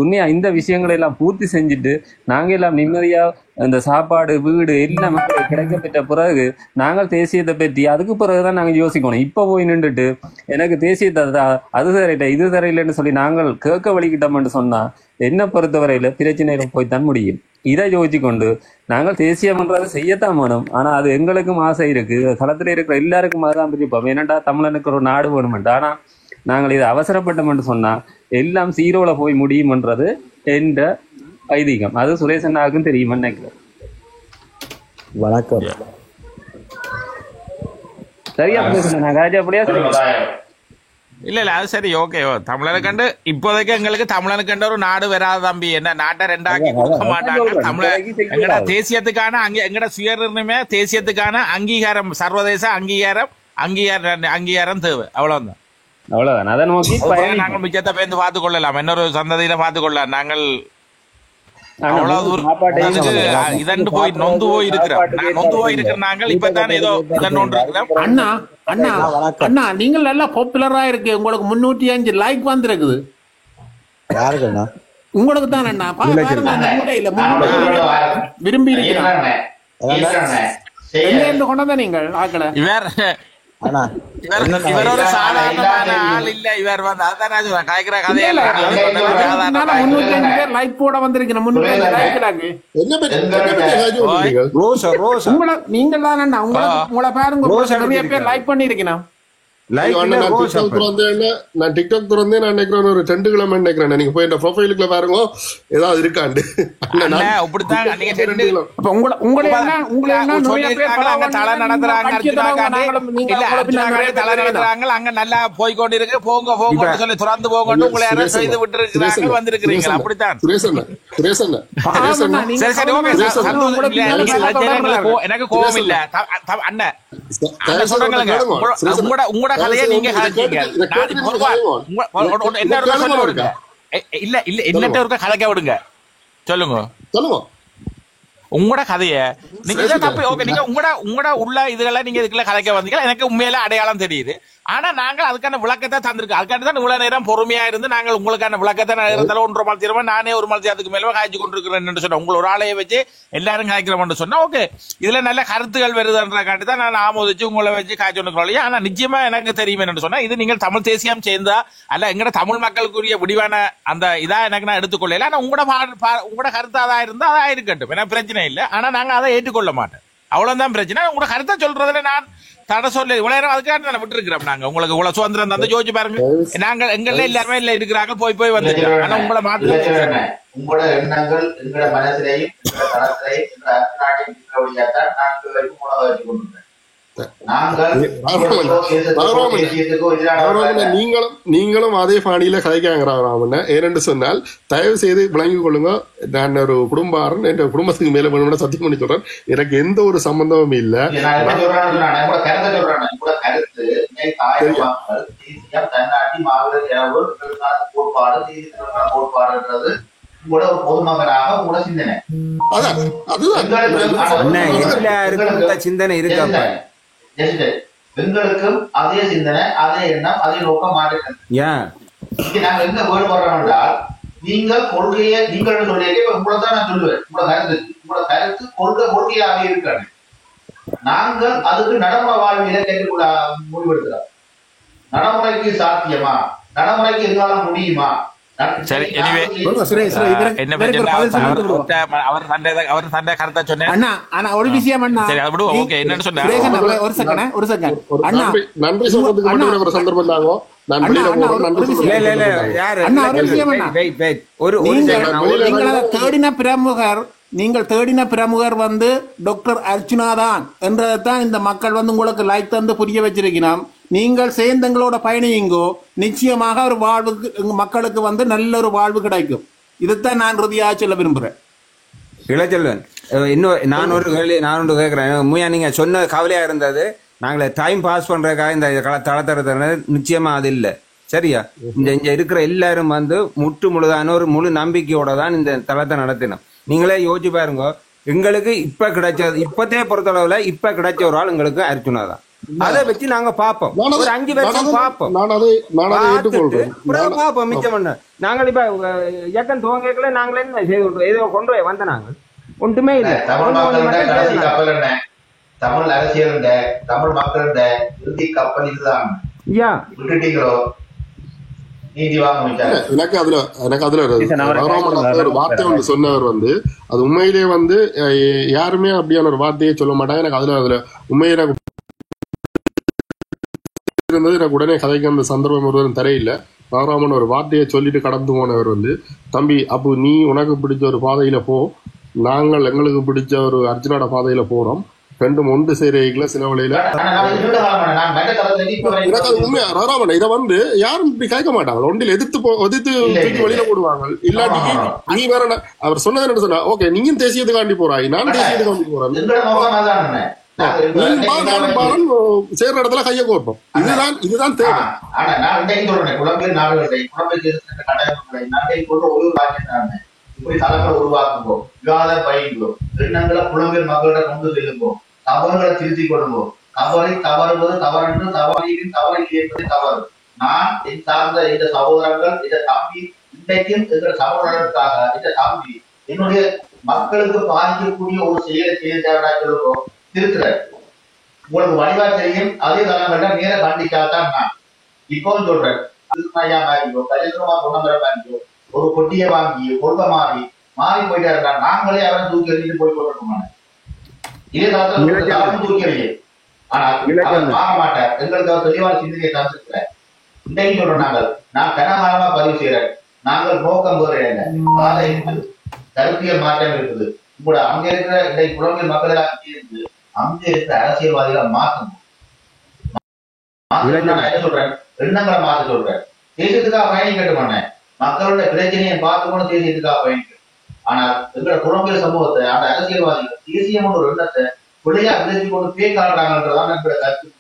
உண்மையா இந்த விஷயங்களை எல்லாம் பூர்த்தி செஞ்சுட்டு நாங்க எல்லாம் நிம்மதியா இந்த சாப்பாடு வீடு எல்லாம் கிடைக்கப்பட்ட பிறகு நாங்கள் தேசியத்தை பற்றி அதுக்கு பிறகுதான் நாங்க யோசிக்கணும். இப்ப போய் நின்றுட்டு எனக்கு தேசியத்தை அது தரையில இது தரையிலன்னு சொல்லி நாங்கள் கேட்க வழிகிட்டோம்னு சொன்னா என்ன பொறுத்தவரையில பிரச்சனையில போய்தான் முடியும். இதை யோசிச்சு கொண்டு நாங்கள் தேசியம்ன்றதை செய்யத்தான் வேணும். ஆனா அது எங்களுக்கும் ஆசை இருக்கு, களத்துல இருக்கிற எல்லாருக்கும் அதுதான் பிரிப்போம். ஏன்னாண்டா தமிழனுக்கு ஒரு நாடு வேணுமெண்டு. ஆனா நாங்கள் இதை அவசரப்பட்டோம்னு சொன்னா எல்லாம் சீரோல போய் முடியும்ன்றது என்ற ஐதீகம். அது சுரேசனாவுக்கும் தெரியும் நினைக்கிறேன். வணக்கம். சரியா பேசுறேன் ராஜா? அப்படியா? இல்ல அது சரி, ஓகே. தமிழனை கண்டு இப்போதைக்கு எங்களுக்கு தமிழனு கண்டு ஒரு நாடு வராது தம்பி. என்ன நாட்டை ரெண்டாக்கி கொடுக்க மாட்டாங்க. தமிழ எங்கட தேசியத்துக்கான எங்கட சுயநிர்ணயமே தேசியத்துக்கான அங்கீகாரம், சர்வதேச அங்கீகாரம் தேவை. அவ்வளவுதான். அதை நோக்கி நாங்கள் மிச்சத்தை பேர்ந்து பார்த்துக் கொள்ளலாம், இன்னொரு சந்ததியில பார்த்துக் கொள்ளலாம். நாங்கள் இதண்டு போய் நொந்து போய் இருக்கிறோம். நாங்கள் இப்பதான் ஏதோ அண்ணா அண்ணா அண்ணா நீங்கள் நல்லா பாப்புலரா இருக்கு. உங்களுக்கு 305 லைக் வந்திருக்குது. யாருக்குண்ணா? உங்களுக்கு தான் அண்ணா. விரும்பி இருக்கிறாங்க. கொண்டதான் நீங்கள் ஆக்களை இவர் ஒரு சாதாரணமான ஆள் இல்ல. இவர் அதான் காய்க்கிற கதையில லைக் போட வந்திருக்கிறேன். நீங்கள் தான் அண்ணா உங்களை பாருங்க நிறைய பேர் லைக் பண்ணிருக்கேன். நான் டிக்டாக் திறந்தே நான் நினைக்கிறேன் ஒரு 2 கிழமை நினைக்கிறேன். நீங்க போய் ப்ரொஃபைலுக்குள்ள பாருங்க ஏதாவது இருக்காண்டு. அங்க நல்லா போய்கொண்டு இருக்கு. போங்க போங்க சொல்லி திறந்து போங்க. உங்களை யாரும் செய்து விட்டு இருக்கிறாங்க, வந்திருக்கிறீங்க. அப்படித்தான் எனக்கு கோபம் இல்ல அண்ணன். உங்களோட கதையை நீங்க கதைக்க விடுங்க. சொல்லுங்க உங்களோட கதைய நீங்க தப்பு. ஓகே, நீங்க உங்களோட உள்ள இதுகளை நீங்க இதுக்குள்ள கதைக்க வந்தீங்க. எனக்கு உண்மையில அடையாளம் தெரியுது. ஆனா நாங்கள் அதுக்கான விளக்கத்தை தந்திருக்கோம். அதுக்கான தான் இவ்வளவு நேரம் பொறுமையா இருந்து நாங்கள் உங்களுக்கான விளக்கத்தை இருந்தாலும் 1.5 மணி நேரம் நானே 1 மணி நேரத்துக்கு மேல காய்ச்சி கொண்டிருக்கிறேன் சொன்னேன். உங்களை ஒரு ஆளையை வச்சு எல்லாரும் காய்க்கிறோம்னு சொன்னா ஓகே, இதுல நல்ல கருத்துகள் வருதுன்றக்காண்டி தான் நான் ஆமோதிச்சு உங்களை வச்சு காய்ச்சி கொண்டிருக்கோம். ஆனா நிச்சயமா எனக்கு தெரியும் என்னன்னு சொன்னா இது நீங்கள் தமிழ் தேசியம் சேர்ந்தா அல்ல எங்கட தமிழ் மக்களுக்குரிய முடிவான அந்த இதா எனக்கு நான் எடுத்துக்கொள்ளல. ஆனா உங்களோட கருத்து அதா இருந்தா அதா இருக்கட்டும், எனக்கு பிரச்சனை இல்லை. ஆனா நாங்க அதை ஏற்றுக்கொள்ள மாட்டேன். அவ்வளவுதான் பிரச்சனை. உங்களோட கருத்தை சொல்றதுல நான் தடை சொல்ல இவ்வளவு நேரம் அதுக்காக விட்டு இருக்கிறோம். நாங்க உங்களுக்கு இவ்வளவு சுதந்திரம் தந்து யோசிச்சு பாருங்க. நாங்க எங்கள்ல எல்லாருமே இல்ல இருக்கிறாங்க, போய் வந்து. ஆனா உங்களை மாற்ற உங்களோட எண்ணங்கள் எங்களோட மனசிலையும் நீங்களும் அதே பாணியில கதைக்காங்க. ஏனென்று சொன்னால் தயவு செய்து விளங்கிக் கொள்ளுங்க. நான் ஒரு குடும்பாரன், என் குடும்பத்துக்கு மேல வேணும்னா சத்தியம் பண்ணி சொல்றேன். எனக்கு எந்த ஒரு சம்பந்தமும் இல்ல. சிந்தனை இருக்கு. எங்களுக்கும் அதே சிந்தனை, அதே எண்ணம், அதே நோக்கம் மாறுகிறது. நாங்க எங்க வேறுபடுறோம் என்றால் நீங்கள் கொள்கையை நீங்கள் சொல்றீங்க. உங்களை தான் நான் சொல்லுவேன். உங்களோட கருத்து கொள்கையாக இருக்காங்க. நாங்கள் அதுக்கு நடைமுறை வாழ்வியலை கேட்டுக்கொள்ள முடிவெடுக்கிறோம். நடைமுறைக்கு சாத்தியமா, நடைமுறைக்கு எங்களால முடியுமா? சரி, எனிவே என்ன பிரச்சனை அவர் சண்டை கருத்தா சொன்னேன். அண்ணா ஆனா ஒரு விஷயம் அண்ணா, சரி அது விடுவோம். ஓகே, என்னன்னு சொன்னா ஒரு செகண்ட் அண்ணா, நன்றி சொல்றதுக்கு மட்டும் ஒரு சந்தர்ப்பம் தாங்க. நீங்கள் தேடின பிரமுகர் வந்து டாக்டர் அர்ச்சுனா தான் என்றதான் இந்த மக்கள் வந்து உங்களுக்கு லைக் தந்து புரிய வச்சிருக்கணும். நீங்கள் சேர்ந்தங்களோட பயணியுங்கோ, நிச்சயமாக ஒரு வாழ்வுக்கு மக்களுக்கு வந்து நல்ல ஒரு வாழ்வு கிடைக்கும். இதைத்தான் நான் இறுதியாக சொல்ல விரும்புறேன். இளச்செல்வன், இன்னும் நான் ஒன்று கேட்கிறேன். மூயா நீங்க சொன்ன கவலையா இருந்தது, நாங்களே டைம் பாஸ் பண்றதுக்காக இந்த தளத்தரத்தை நிச்சயமா அது இல்லை. சரியா? இங்க இருக்கிற எல்லாரும் வந்து முழுதான ஒரு முழு நம்பிக்கையோட தான் இந்த தளத்தை நடத்தினோம். நீங்களே யோசிச்சு பாருங்க, எங்களுக்கு இப்ப கிடைச்சது, இப்பத்தே பொறுத்தளவுல இப்ப கிடைச்ச ஒரு ஆள் எங்களுக்கு அர்ச்சுனா தான். அதை வச்சு நாங்க பாப்போம், ஒரு 5 வருஷம் பாப்போம், பாப்போம் மிச்சம் பண்ண. நாங்கள் இப்ப இயக்கம் துவங்கல நாங்களே என்ன செய்து ஏதோ கொண்டு போய் வந்த நாங்கள் ஒன்றுமே இல்லை. தமிழ் அரசியல் தமிழ் மக்கள் இறுதி கப்பல் இதுதான். விட்டுட்டீங்களோ? எனக்கு அதுல ஒரு வார்த்தை ஒன்று சொன்னவர் வந்து அது உண்மையிலே வந்து யாருமே அப்படியான ஒரு வார்த்தையே சொல்ல மாட்டாங்க. எனக்கு அதுல உண்மையில இருந்தது. எனக்கு உடனே கதைக்கு அந்த சந்தர்ப்பம் ஒருவரும் தரையில்லை. ராமன் ஒரு வார்த்தையை சொல்லிட்டு கடந்து போனவர் வந்து, தம்பி அப்போ நீ உனக்கு பிடிச்ச ஒரு பாதையில போ, நாங்கள் எங்களுக்கு பிடிச்ச ஒரு அர்ச்சனாட பாதையில போறோம், ரெண்டும் ஒன்று சேரைகளை சில வழியில. எனக்கு அது உண்மையா ராராமன், இதை வந்து யாரும் இப்படி கேட்க மாட்டாங்க. ஒன்றில் எதிர்த்து வழியில போடுவாங்க. இல்லாட்டி நீ வேற அவர் சொன்னது என்ன சொன்னா, ஓகே நீயும் தேசியத்துக்காண்டி போறாய், நான் தேசியத்துக்காண்டி போறேன், சேர்ற இடத்துல கைய கோர்ப்போம். இதுதான் தேவை. இப்படி தலைமுறை உருவாக்குங்கோ, விவாத பயிர்களோ, எண்ணங்களை புலம்பெயர் மக்களிடம் கொண்டு செல்லுங்கோ, தவறுகளை திருத்திக் கொள்ளுங்கோ. தவறுவது தவறென்று தவறை ஏற்பது தவறு. நான் என் சார்ந்த இந்த சகோதரர்கள், இந்த தம்பி, இன்றைக்கும் என்ற சகோதரர்களுக்காக இந்த தம்பி என்னுடைய மக்களுக்கு பாதிக்கக்கூடிய ஒரு செயலை செய்ய சொல்லுங்கோ, திருத்துற உங்களுக்கு வழிவா தெரியும். அதே தலைமையில நேர கண்டிக்காதான் நான் இப்பவும் சொல்றேன். கஜேந்திரமா குணம்பர வாங்கியோ, ஒரு பொட்டியை வாங்கி கொள்கை மாறி போயிட்டா இருக்கா, நாங்களே அவரை தூக்கி எறிஞ்சிட்டு போய் கொண்டிருக்கோம். இதே காலத்துல தூக்கி எறிய, ஆனா மாற மாட்டேன். எங்களுக்கு அவர் தெளிவான சிந்தனையை தந்திருக்கிறேன். இன்றைக்கு சொல்றோம், நான் கனகாலமா பதிவு செய்யறேன். நாங்கள் நோக்கம் பாதை இருக்குது, கருத்தியல் மாற்றம் இருக்குது. கூட அங்க இருக்கிற இன்றைக்கு புலம்பெயர் மக்கள் எல்லாம் இருந்து அங்க இருக்கிற அரசியல்வாதிகளை மாற்றணும். நான் என்ன சொல்றேன், எண்ணங்களை மாற்ற சொல்றேன். தேசத்துக்காக பயணிக்கட்டு பண்ணேன், மக்களோட பிரச்சனையை பார்த்துக்கணும், தேசியத்துக்காக பயணிக்கணும். ஆனா எங்களோட புலம்பெயர் சமூகத்தை அந்த அரசியல்வாதிகள் தேசியம் ஒரு எண்ணத்தை பிள்ளையா விளைச்சி கொண்டு பேக்காடுறாங்கன்றதான் எங்களோட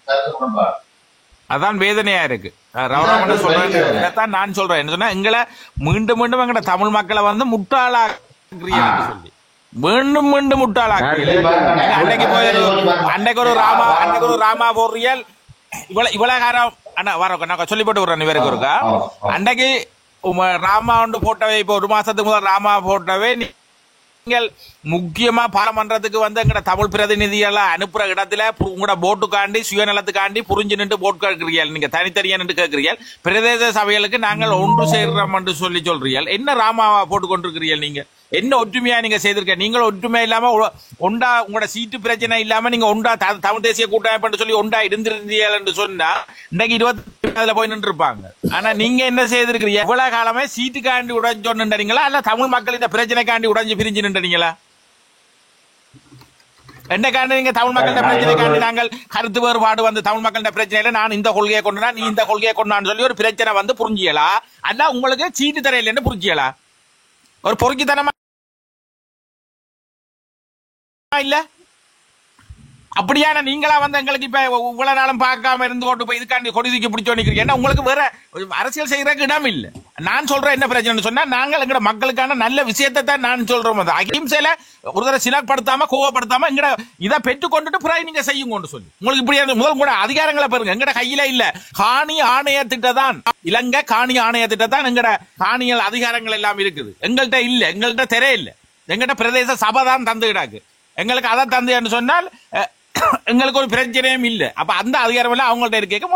கருத்து உடன்பாடு. அதான் வேதனையா இருக்கு. ரவராமன் சொல்றேன், நான் சொல்றேன் என்ன சொன்னா, எங்களை மீண்டும் மீண்டும் எங்கட தமிழ் மக்களை வந்து முட்டாளாக்குறீங்கன்னு சொல்லி மீண்டும் முட்டாளாக்குறீங்க. அன்னைக்கு ஒரு ராமா போடுறியல் இவ்வளவு காரம் அண்ணா வர சொல்லி போட்டு விடுறேன் இவருக்கு இருக்கா. அன்னைக்கு ராமா ஒன்று போட்டவை, இப்போ 1 மாசத்துக்கு முதல் ராமா போட்டவே நீங்கள் முக்கியமா பாராளுமன்றத்துக்கு வந்து எங்கட தமிழ் பிரதிநிதிகளை அனுப்புற இடத்துல உங்களோட போட்டுக்காண்டி சுயநலத்துக்காண்டி புரிஞ்சு நின்று போட்டு கேட்கிறீர்கள். நீங்க தனித்தனியா நின்று கேட்கிறீர்கள். பிரதேச சபைகளுக்கு நாங்கள் ஒன்று சேர்றோம் என்று சொல்லி சொல்றீர்கள். என்ன ராமாவா போட்டு கொண்டிருக்கிறீர்கள்? நீங்க என்ன ஒற்றுமையா நீங்க செய்திருக்க? நீங்கள் ஒற்றுமை இல்லாம ஒண்டா உங்களோட சீட்டு பிரச்சனை இல்லாம நீங்க ஒண்டா தமிழ் தேசிய கூட்டமைப்பு சொல்லி ஒண்டா இருந்திருந்தீர்கள் என்று சொன்னா இன்னைக்கு 20 போய் நின்று இருப்பாங்க. ஆனா நீங்க என்ன செய்திருக்கிறீங்க? இவ்வளவு காலமே சீட்டுக்காண்டி உடைஞ்சு நின்றீங்களா, அல்ல தமிழ் மக்கள் இந்த பிரச்சனைக்காண்டி உடைஞ்சு பிரிஞ்சு நின்றீங்களா? என்னக்காண்டி நீங்க தமிழ் மக்களின் பிரச்சனைக்காண்டி நாங்கள் கருத்து வேறுபாடு வந்து தமிழ் மக்களின் பிரச்சனையில நான் இந்த கொள்கையை கொண்டா நீ இந்த கொள்கையை கொண்டான்னு சொல்லி ஒரு பிரச்சனை வந்து புரிஞ்சியலா, அல்ல உங்களுக்கு சீட்டு தரையில புரிஞ்சியலா? ஒரு பொறுக்கித்தனமா இல்ல அப்படியான நீங்களா வந்து எங்களுக்கு இப்ப இவ்வளவு நாளும் பார்க்காம இருந்து கொண்டு போய் இதுக்காண்டி கொடிதுக்கி பிடிச்சோ நிக்கிறீங்க. உங்களுக்கு வேற அரசியல் செய்யறதுக்கு இடம் இல்ல. நான் சொல்றேன் என்ன பிரச்சனை சொன்னா, நாங்கள் எங்கட மக்களுக்கான நல்ல விஷயத்தை தான் நான் சொல்றோம். அகிம்சையில ஒரு தடவை சினப்படுத்தாம கோவப்படுத்தாம எங்கட இதை பெற்றுக் கொண்டுட்டு பிறகு நீங்க செய்யுங்க சொல்லி உங்களுக்கு இப்படி முதல் கூட அதிகாரங்களை பாருங்க. எங்கட கையில இல்ல. காணி ஆணைய திட்டத்தான், இலங்கை காணி ஆணைய திட்டத்தான் எங்கட காணிகள் அதிகாரங்கள் எல்லாம் இருக்குது. எங்கள்கிட்ட இல்ல, எங்கள்கிட்ட தெரிய இல்ல. எங்கள்கிட்ட பிரதேச சபை தான் தந்துகிடாக்கு. எங்களுக்கு அதை தந்தேன்னு சொன்னால் எங்களுக்கு ஒரு பிரச்சனையும் இல்லை. அப்ப அந்த அதிகாரம் எல்லாம் அவங்கள்ட்ட இருக்க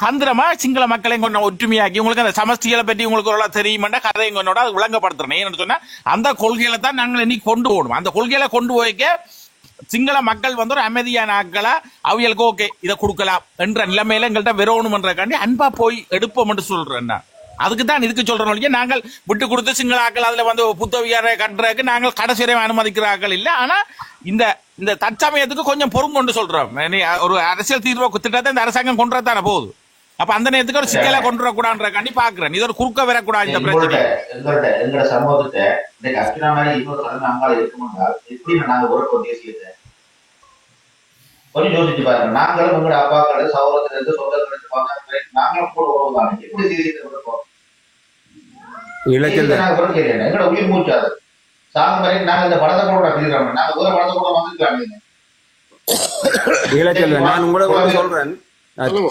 தந்திரமா சிங்கள மக்களையும் கொஞ்சம் ஒற்றுமையாக்கி உங்களுக்கு அந்த சமஸ்டிகளை பற்றி உங்களுக்கு ஒரு தெரியுமாண்டா கதையும் கொண்டோட அது விளங்கப்படுத்துறேன். ஏன்னு சொன்னா அந்த கொள்கையில தான் நாங்கள் இன்னைக்கு கொண்டு போகணும். அந்த கொள்கையில கொண்டு போய்க்க சிங்கள மக்கள் வந்து ஒரு அமைதியான ஆக்களா அவங்களுக்கு ஓகே இதை கொடுக்கலாம் என்ற நிலைமையில எங்கள்கிட்ட வரணும்ன்றக்காண்டி அன்பா போய் எடுப்போம் என்று சொல்றேன். அதுக்கு தான் இதுக்கு சொல்றோம். நாங்கள் விட்டு கொடுத்து சிங்கள ஆக்கள் அதுல வந்து புத்தவியார கட்டுறதுக்கு நாங்கள் கடைசி வரை அனுமதிக்கிற ஆக்கள் இல்லை. ஆனா இந்த இந்த தற்சமயத்துக்கு கொஞ்சம் பொறும் கொண்டு சொல்றோம். ஒரு அரசியல் தீர்வை திட்டத்தை இந்த அரசாங்கம் கொண்டு வரத்தானே போகுது. அப்ப அந்த நேரத்துக்கு ஒரு சிக்கலை கொண்டு வரக்கூடாதுன்றக்காண்டி பாக்குறேன். இது ஒரு குறுக்க வரக்கூடாது இந்த பிரச்சனை. எங்களோட சமூகத்தை இந்த அர்ச்சனா மாதிரி இன்னொரு நம்மளால இருக்குமால் எப்படி நாங்க ஒரு தேசியத்தை கொஞ்சம் யோசிச்சு பாருங்க. நாங்களும் உங்களோட அப்பாக்கள் சௌரத்துல இருந்து சொந்தத்திலிருந்து பார்க்க நாங்களும் கூட உறவுதான் எப்படி தேசியத்தை எங்களோட உயிர் மூச்சாது சாகும் வரைக்கும் நாங்க இந்த படத்தை கூட பேசுறோம். நாங்க ஒரு படத்தை கூட வந்துருக்காங்க. நான் உங்களுக்கு சொல்றேன்,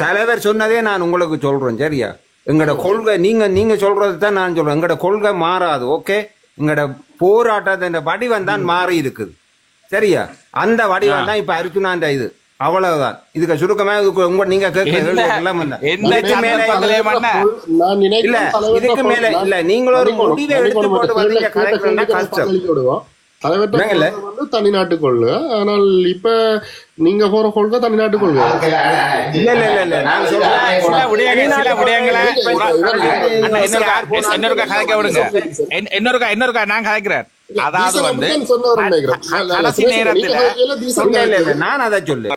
தலைவர் சொன்னதே நான் உங்களுக்கு சொல்றேன். சரியா? எங்களோட கொள்கை நீங்க சொல்றது தான் நான் சொல்றேன். எங்களோட கொள்கை மாறாது. ஓகே, எங்களோட போராட்டத்தின் வடிவம் தான் மாறி இருக்குது. சரியா? அந்த வடிவம் தான் இப்ப அர்ச்சுனாண்ட இது. அவ்வளவுதான். இதுக்கு சுருக்கமா நீங்க இதுக்கு மேல இல்ல. நீங்களும் ஒரு முடிவை எடுத்து போட்டு வந்தீங்க கரெக்டா கஷ்டம். தனிநாட்டு கொள்கை. ஆனால் இப்ப நீங்க போற கொள்கை தனிநாட்டு கொள்கை இல்ல இல்ல இல்ல இல்ல. நான் சொல்றேன் நான் கதைக்கிறேன். அதாவது வந்து கடைசி நேரத்துல நான் அதை சொல்லு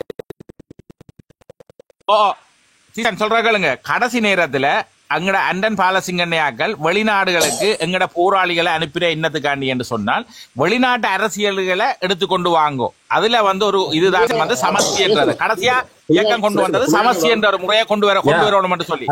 சொல்ற கேளுங்க. கடைசி நேரத்துல அங்கட அண்டன் பாலசிங்கன்னையாக்கள் வெளிநாடுகளுக்கு எங்கட போராளிகளை அனுப்பிட என்னத்துக்காண்டி என்று சொன்னால் வெளிநாட்டு அரசியல்களை எடுத்துக்கொண்டு வாங்கும். அதுல வந்து ஒரு இதுதான் வந்து சமஸ்தி என்றது கடைசியா இயக்கம் கொண்டு வந்தது. சமஸ்தி என்ற ஒரு முறையை கொண்டு வரணும் என்று சொல்லி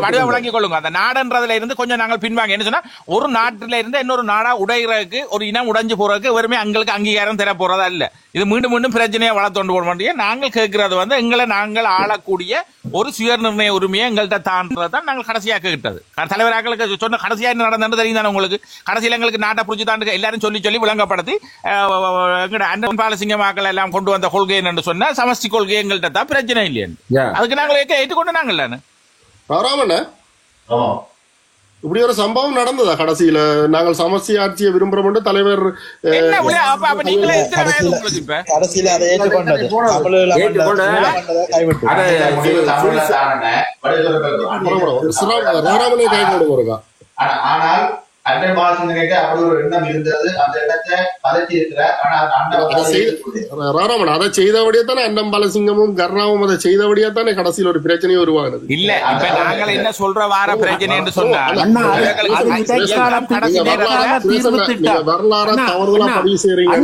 வடிவ விளங்கிக் கொள்ளுங்க. அந்த நாடுன்றதுல இருந்து கொஞ்சம் நாங்கள் பின்வாங்க. என்ன சொன்னா ஒரு நாட்டில இருந்து இன்னொரு நாடா உடைகிறதுக்கு ஒரு இனம் உடைஞ்சு போறதுக்கு வெறுமே எங்களுக்கு அங்கீகாரம் தர போறதா இல்ல. இது மீண்டும் மீண்டும் பிரச்சனையை வளர்த்தொண்டு போட முடியும். நாங்கள் கேட்கிறது வந்து எங்களை நாங்கள் ஆளக்கூடிய ஒரு சுய நிர்ணய உரிமையை எங்கள்கிட்ட தாண்டதான் நாங்கள் கடைசியா கேட்டது. தலைவராக்களுக்கு சொன்ன கடைசியா என்ன நடந்தது தெரியும் தானே உங்களுக்கு. கடைசியில் எங்களுக்கு நாட்டை புரிஞ்சு தாண்டு எல்லாரும் சொல்லி சொல்லி விளங்கப்படுத்தி எங்கட அண்டன் பாலசிங்கமாக்கள் எல்லாம் கொண்டு வந்த கொள்கை என்று சொன்னா சமஸ்டி கொள்கை எங்கள்கிட்ட தான் பிரச்சனை இல்லையா. அதுக்கு நாங்கள் ஏற்றுக்கொண்டு நாங்கள் இப்படி ஒரு சம்பவம் நடந்ததா கடைசியில நாங்கள் சமஸ்தி ஆட்சியை விரும்புறோம் தலைவர் கடைசியில அதை ஏற்றுக்கொண்டது ஆனால் அண்ணன் பாலசிங்கனுக்கு அப்படி ஒரு எண்ணம் இருந்தது. அந்த எண்ணத்தை பதற்றி இருக்கிறார். அதை செய்தபடியே தானே அண்ணன் பாலசிங்கமும் கர்ணாவும் அதை செய்தபடியா தானே கடைசியில் ஒரு பிரச்சனையும் உருவாகுது. இல்ல இப்ப நாங்கள் என்ன சொல்ற வார பிரச்சனை என்று சொன்னா வரலாறு தவறுதலா பதிவு செய்யறீங்க.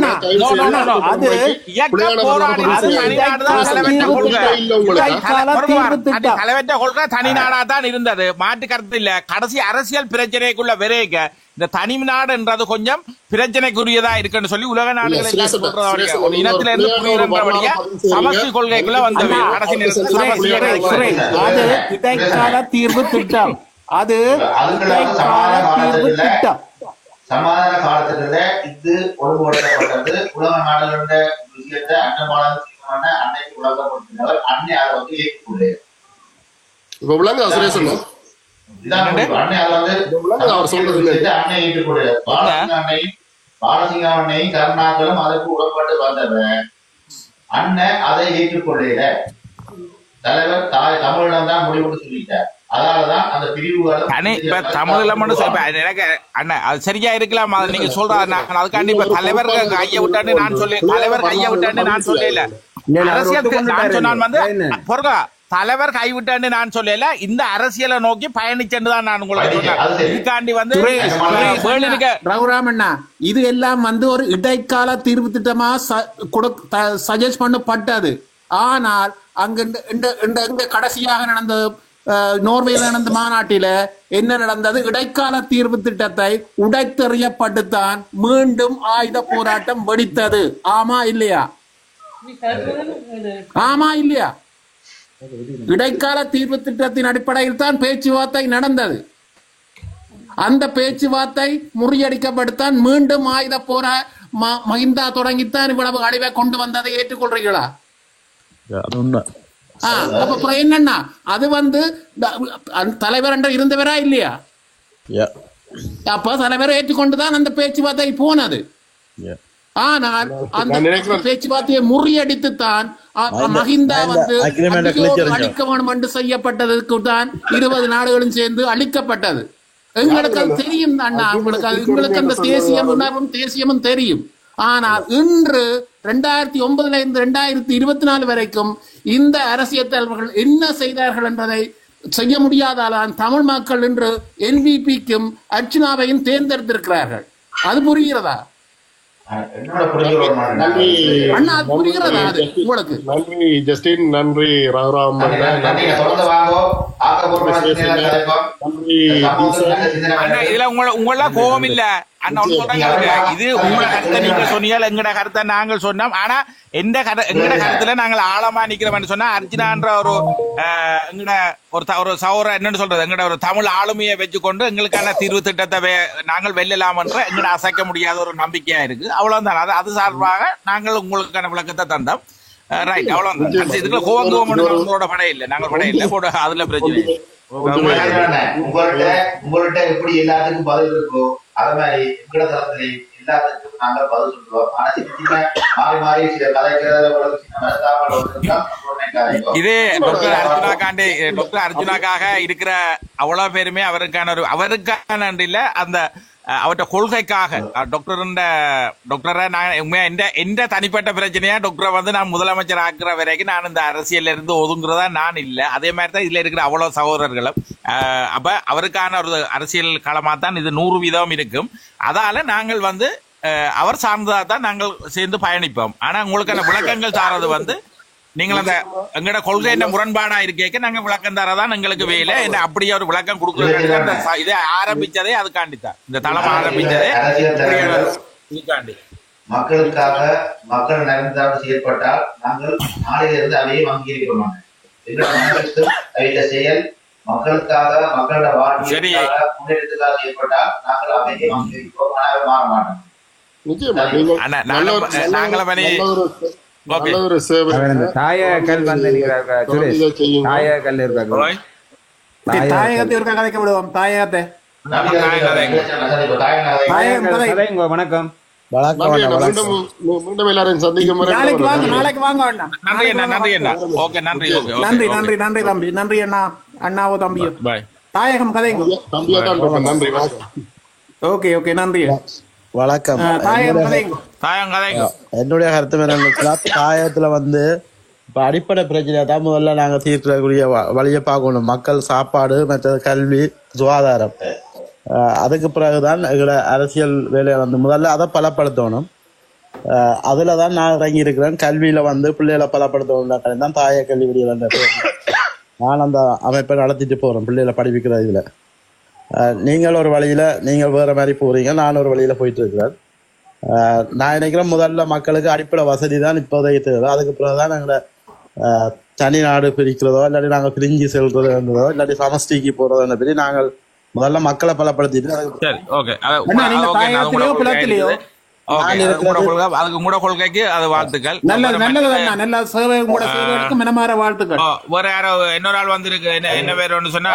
தலைவற்ற கொள்கை தனிநாடா தான் இருந்தது. மாற்று கருத்து இல்ல. கடைசி அரசியல் பிரச்சனைக்குள்ள விரைக இந்த தனிநாடு என்றது கொஞ்சம் பிரச்சனைக்குரியதா இருக்குன்னு சொல்லி உலக நாடுகளை இனத்தில இருந்து புரியுறபடியா சமஸ்டி கொள்கைக்குள்ள வந்தது. கடைசி இடைக்கால தீர்வு திட்டம். அது சமாதான காலத்துல இது ஒழுங்குபடுத்தப்பட்டது. உலக நாடுகளோட விஷயத்தை அன்னமான அன்னைக்கு உலகப்படுத்தினவர் அன்னை அதை வந்து ஏற்றுக்கொள்ளு. இப்ப உலக சுரேசன் பாலசிங்காவண்ணையும் கருணாக்களும் அதற்கு உடன்பட்டு வந்தவர் அண்ணன் அதை ஏற்றுக்கொள்ள தலைவர் தமிழிடம் தான் முடிவுன்னு சொல்லிட்டார். அதனாலதான் அந்த பிரிவுகளும் தமிழ்ல எனக்கு அண்ணன் அது சரியா இருக்கலாம். நீங்க சொல்றாரு அதுக்காண்டி இப்ப தலைவர் கைய விட்டான்னு நான் சொல்லி தலைவர் கைய விட்டான்னு நான் சொல்லல. அரசியல் நான் சொன்னான் வந்து பொறுக்கா தலைவர் கைவிட்டான்னு நான் சொல்லல. இந்த அரசியலை நோக்கி பயணிச்சேன்னு தான் நான் உங்களுக்கு சொன்னேன். வந்து ரகுராமண்ணா இது எல்லாம் வந்து ஒரு இடைக்கால தீர்வு திட்டமா சஜஸ்ட் பண்ணப்பட்டது. ஆனால் அங்க கடைசியாக நடந்த நோர்வேல நடந்த மாநாட்டில என்ன நடந்தது? இடைக்கால தீர்வு திட்டத்தை உடைத்தெறியப்பட்டுத்தான் மீண்டும் ஆயுத போராட்டம் வெடித்தது. ஆமா இல்லையா? ஆமா இல்லையா? இடைக்கால தீர்வு திட்டத்தின் அடிப்படையில் தான் பேச்சுவார்த்தை நடந்தது. அந்த பேச்சுவார்த்தை முறியடிக்கப்பட்டுத்தான் மீண்டும் ஆயுத மஹிந்தா தொடங்கித்தான் இவ்வளவு அழிவை கொண்டு வந்ததை ஏற்றுக்கொள்றீங்களா? அப்ப என்னன்னா அது தலைவர் என்ற இருந்தவரா இல்லையா? அப்ப தலைவரை ஏற்றுக்கொண்டுதான் அந்த பேச்சுவார்த்தை போனது. ஆனால் அந்த பேச்சுவார்த்தையை முறியடித்துத்தான் மஹிந்தா அழிக்க வேண்டும் என்று செய்யப்பட்டதற்கு தான் 20 நாடுகளும் சேர்ந்து அழிக்கப்பட்டது. எங்களுக்கு அது தெரியும் அண்ணா, உங்களுக்கு அந்த தேசிய உணர்வும் தேசியமும் தெரியும். ஆனால் இன்று 2009 இருந்து 2024 வரைக்கும் இந்த அரசியல் தலைவர்கள் என்ன செய்தார்கள் என்பதை செய்ய முடியாதால் தமிழ் மக்கள் இன்று NVPக்கும் அர்ச்சுனாவையும் தேர்ந்தெடுத்திருக்கிறார்கள். அது புரிகிறதா அண்ணா? அது புரிகிறதா அது உங்களுக்கு? நன்றி ஜஸ்டின், நன்றி ராம், இதுல உங்கள கோபம் இல்ல அண்ணா. இது உங்களோட கருத்தை நீங்க சொன்னீங்க, எங்கட கருத்தை நாங்கள் சொன்னோம். ஆனா எங்கட கருத்துல நாங்கள் ஆழமா நிக்கிறோம்னு சொன்னா அர்ஜுனான்ற ஒரு சௌர என்னன்னு சொல்றது, எங்கட ஒரு தமிழ் ஆளுமையை வச்சுக்கொண்டு எங்களுக்கான தீர்வு திட்டத்தை நாங்கள் வெல்லலாம் என்ற எங்கட அசைக்க முடியாத ஒரு நம்பிக்கையா இருக்கு. அவ்வளவுதான். அது சார்பாக நாங்கள் உங்களுக்கான விளக்கத்தை தந்தோம். ரைட், அவ்வளவுதான். இதுக்குள்ள கோவம் உங்களோட படம் இல்லை, நாங்கள் படம் இல்லை போட, அதுல பிரச்சனை இல்லை. உங்கள்கிட்ட எப்படி எல்லாத்துக்கும் பதில் இருக்கோ அது மாதிரி எங்கட தளத்திலே எல்லாத்துக்கும் நாங்கள் பதில் சொல்லுவோம். ஆனா சின்ன மாறி மாறி சில இது டாக்டர் அர்ஜுனாக்காக இருக்கிற அவ்வளவு பேருமே அவருக்கான இல்ல, அந்த அவற்ற கொள்கைக்காக டாக்டரை நான் எந்த தனிப்பட்ட பிரச்சனையா டாக்டரை நான் முதலமைச்சர் ஆக்குற வரைக்கும் நான் இந்த அரசியல் இருந்து ஒதுங்குறதா நான் இல்லை. அதே மாதிரி தான் இதுல இருக்கிற அவ்வளவு சகோதரர்களும் அப்ப அவருக்கான ஒரு அரசியல் களமா தான் இது 100% இருக்கும். அதால நாங்கள் அவர் சார்ந்ததா தான் நாங்கள் சேர்ந்து பயணிப்போம். ஆனா உங்களுக்கான விளக்கங்கள் சாரது நீங்கள் அந்த எங்களோட கொள்கை என்ன முரண்பாடா இருக்கேக்க நாங்க விளக்கம் தரதான் எங்களுக்கு வேலை. என்ன அப்படியே ஒரு விளக்கம் கொடுக்க இதை ஆரம்பிச்சதே அதுக்காண்டித்தான், இந்த தளம் ஆரம்பிச்சதே இதுக்காண்டி. மக்களுக்காக மக்கள் நலனுக்காக செயற்பட்டால் நாங்கள் நாளிலிருந்து அவையை அங்கீகரிக்க மாட்டோம். எங்களோட செயல் மக்களுக்காக மக்களோட வாழ்க்கைக்காக முன்னெடுத்துக்காக செயற்பட்டால் நாங்கள் அவையை அங்கீகரிப்போம். ஆனால் மாற மாட்டோம். வணக்கம். மீண்டும் எல்லாரும் சந்திக்கும் நாளைக்கு வாங்க. நன்றி நன்றி நன்றி தம்பி, நன்றி அண்ணா, அண்ணாவோ தம்பியோ. தாயகம் கதைங்க நன்றி. ஓகே ஓகே, நன்றி. வணக்கம். என்னுடைய கருத்து என்னன்னா, தாயத்துல இப்ப அடிப்படை பிரச்சனை தான் முதல்ல நாங்க தீர்க்கக்கூடிய வழியை பார்க்கணும். மக்கள் சாப்பாடு, மற்றது கல்வி, சுகாதாரம். அதுக்கு பிறகுதான் எங்களோட அரசியல் வேலையை முதல்ல அதை பலப்படுத்தணும். அதுலதான் நான் இறங்கி இருக்கிறேன். கல்வியில பிள்ளைகளை பலப்படுத்தணும் தான் தாய கல்வி விடியல் நான் அந்த அமைப்பை நடத்திட்டு போறேன். பிள்ளைகளை படிப்பிக்கிற இதுல நீங்கள் ஒரு வழியில நீங்கள் வேற மாதிரி போறீங்க, நான் ஒரு வழியில போயிட்டு இருக்கிறேன். நான் நினைக்கிறேன் முதல்ல மக்களுக்கு அடிப்படை வசதி தான் இப்போதைக்கு தேவை. அதுக்கு பிறகுதான் எங்களை தனி நாடு பிரிக்கிறதோ இல்லாட்டி நாங்கள் பிரிஞ்சு செல்றதோ இல்லாட்டி சமஷ்டிக்கு போறதோ பற்றி நாங்கள் முதல்ல மக்களை பலப்படுத்திட்டு அதுக்கு கூட கொள்கைக்கு அது வாழ்த்துக்கள். வாழ்த்துக்கள். வேற யாரோ இன்னொரு ஆள் வந்திருக்கு, என்ன பேர் ஒன்று சொன்னா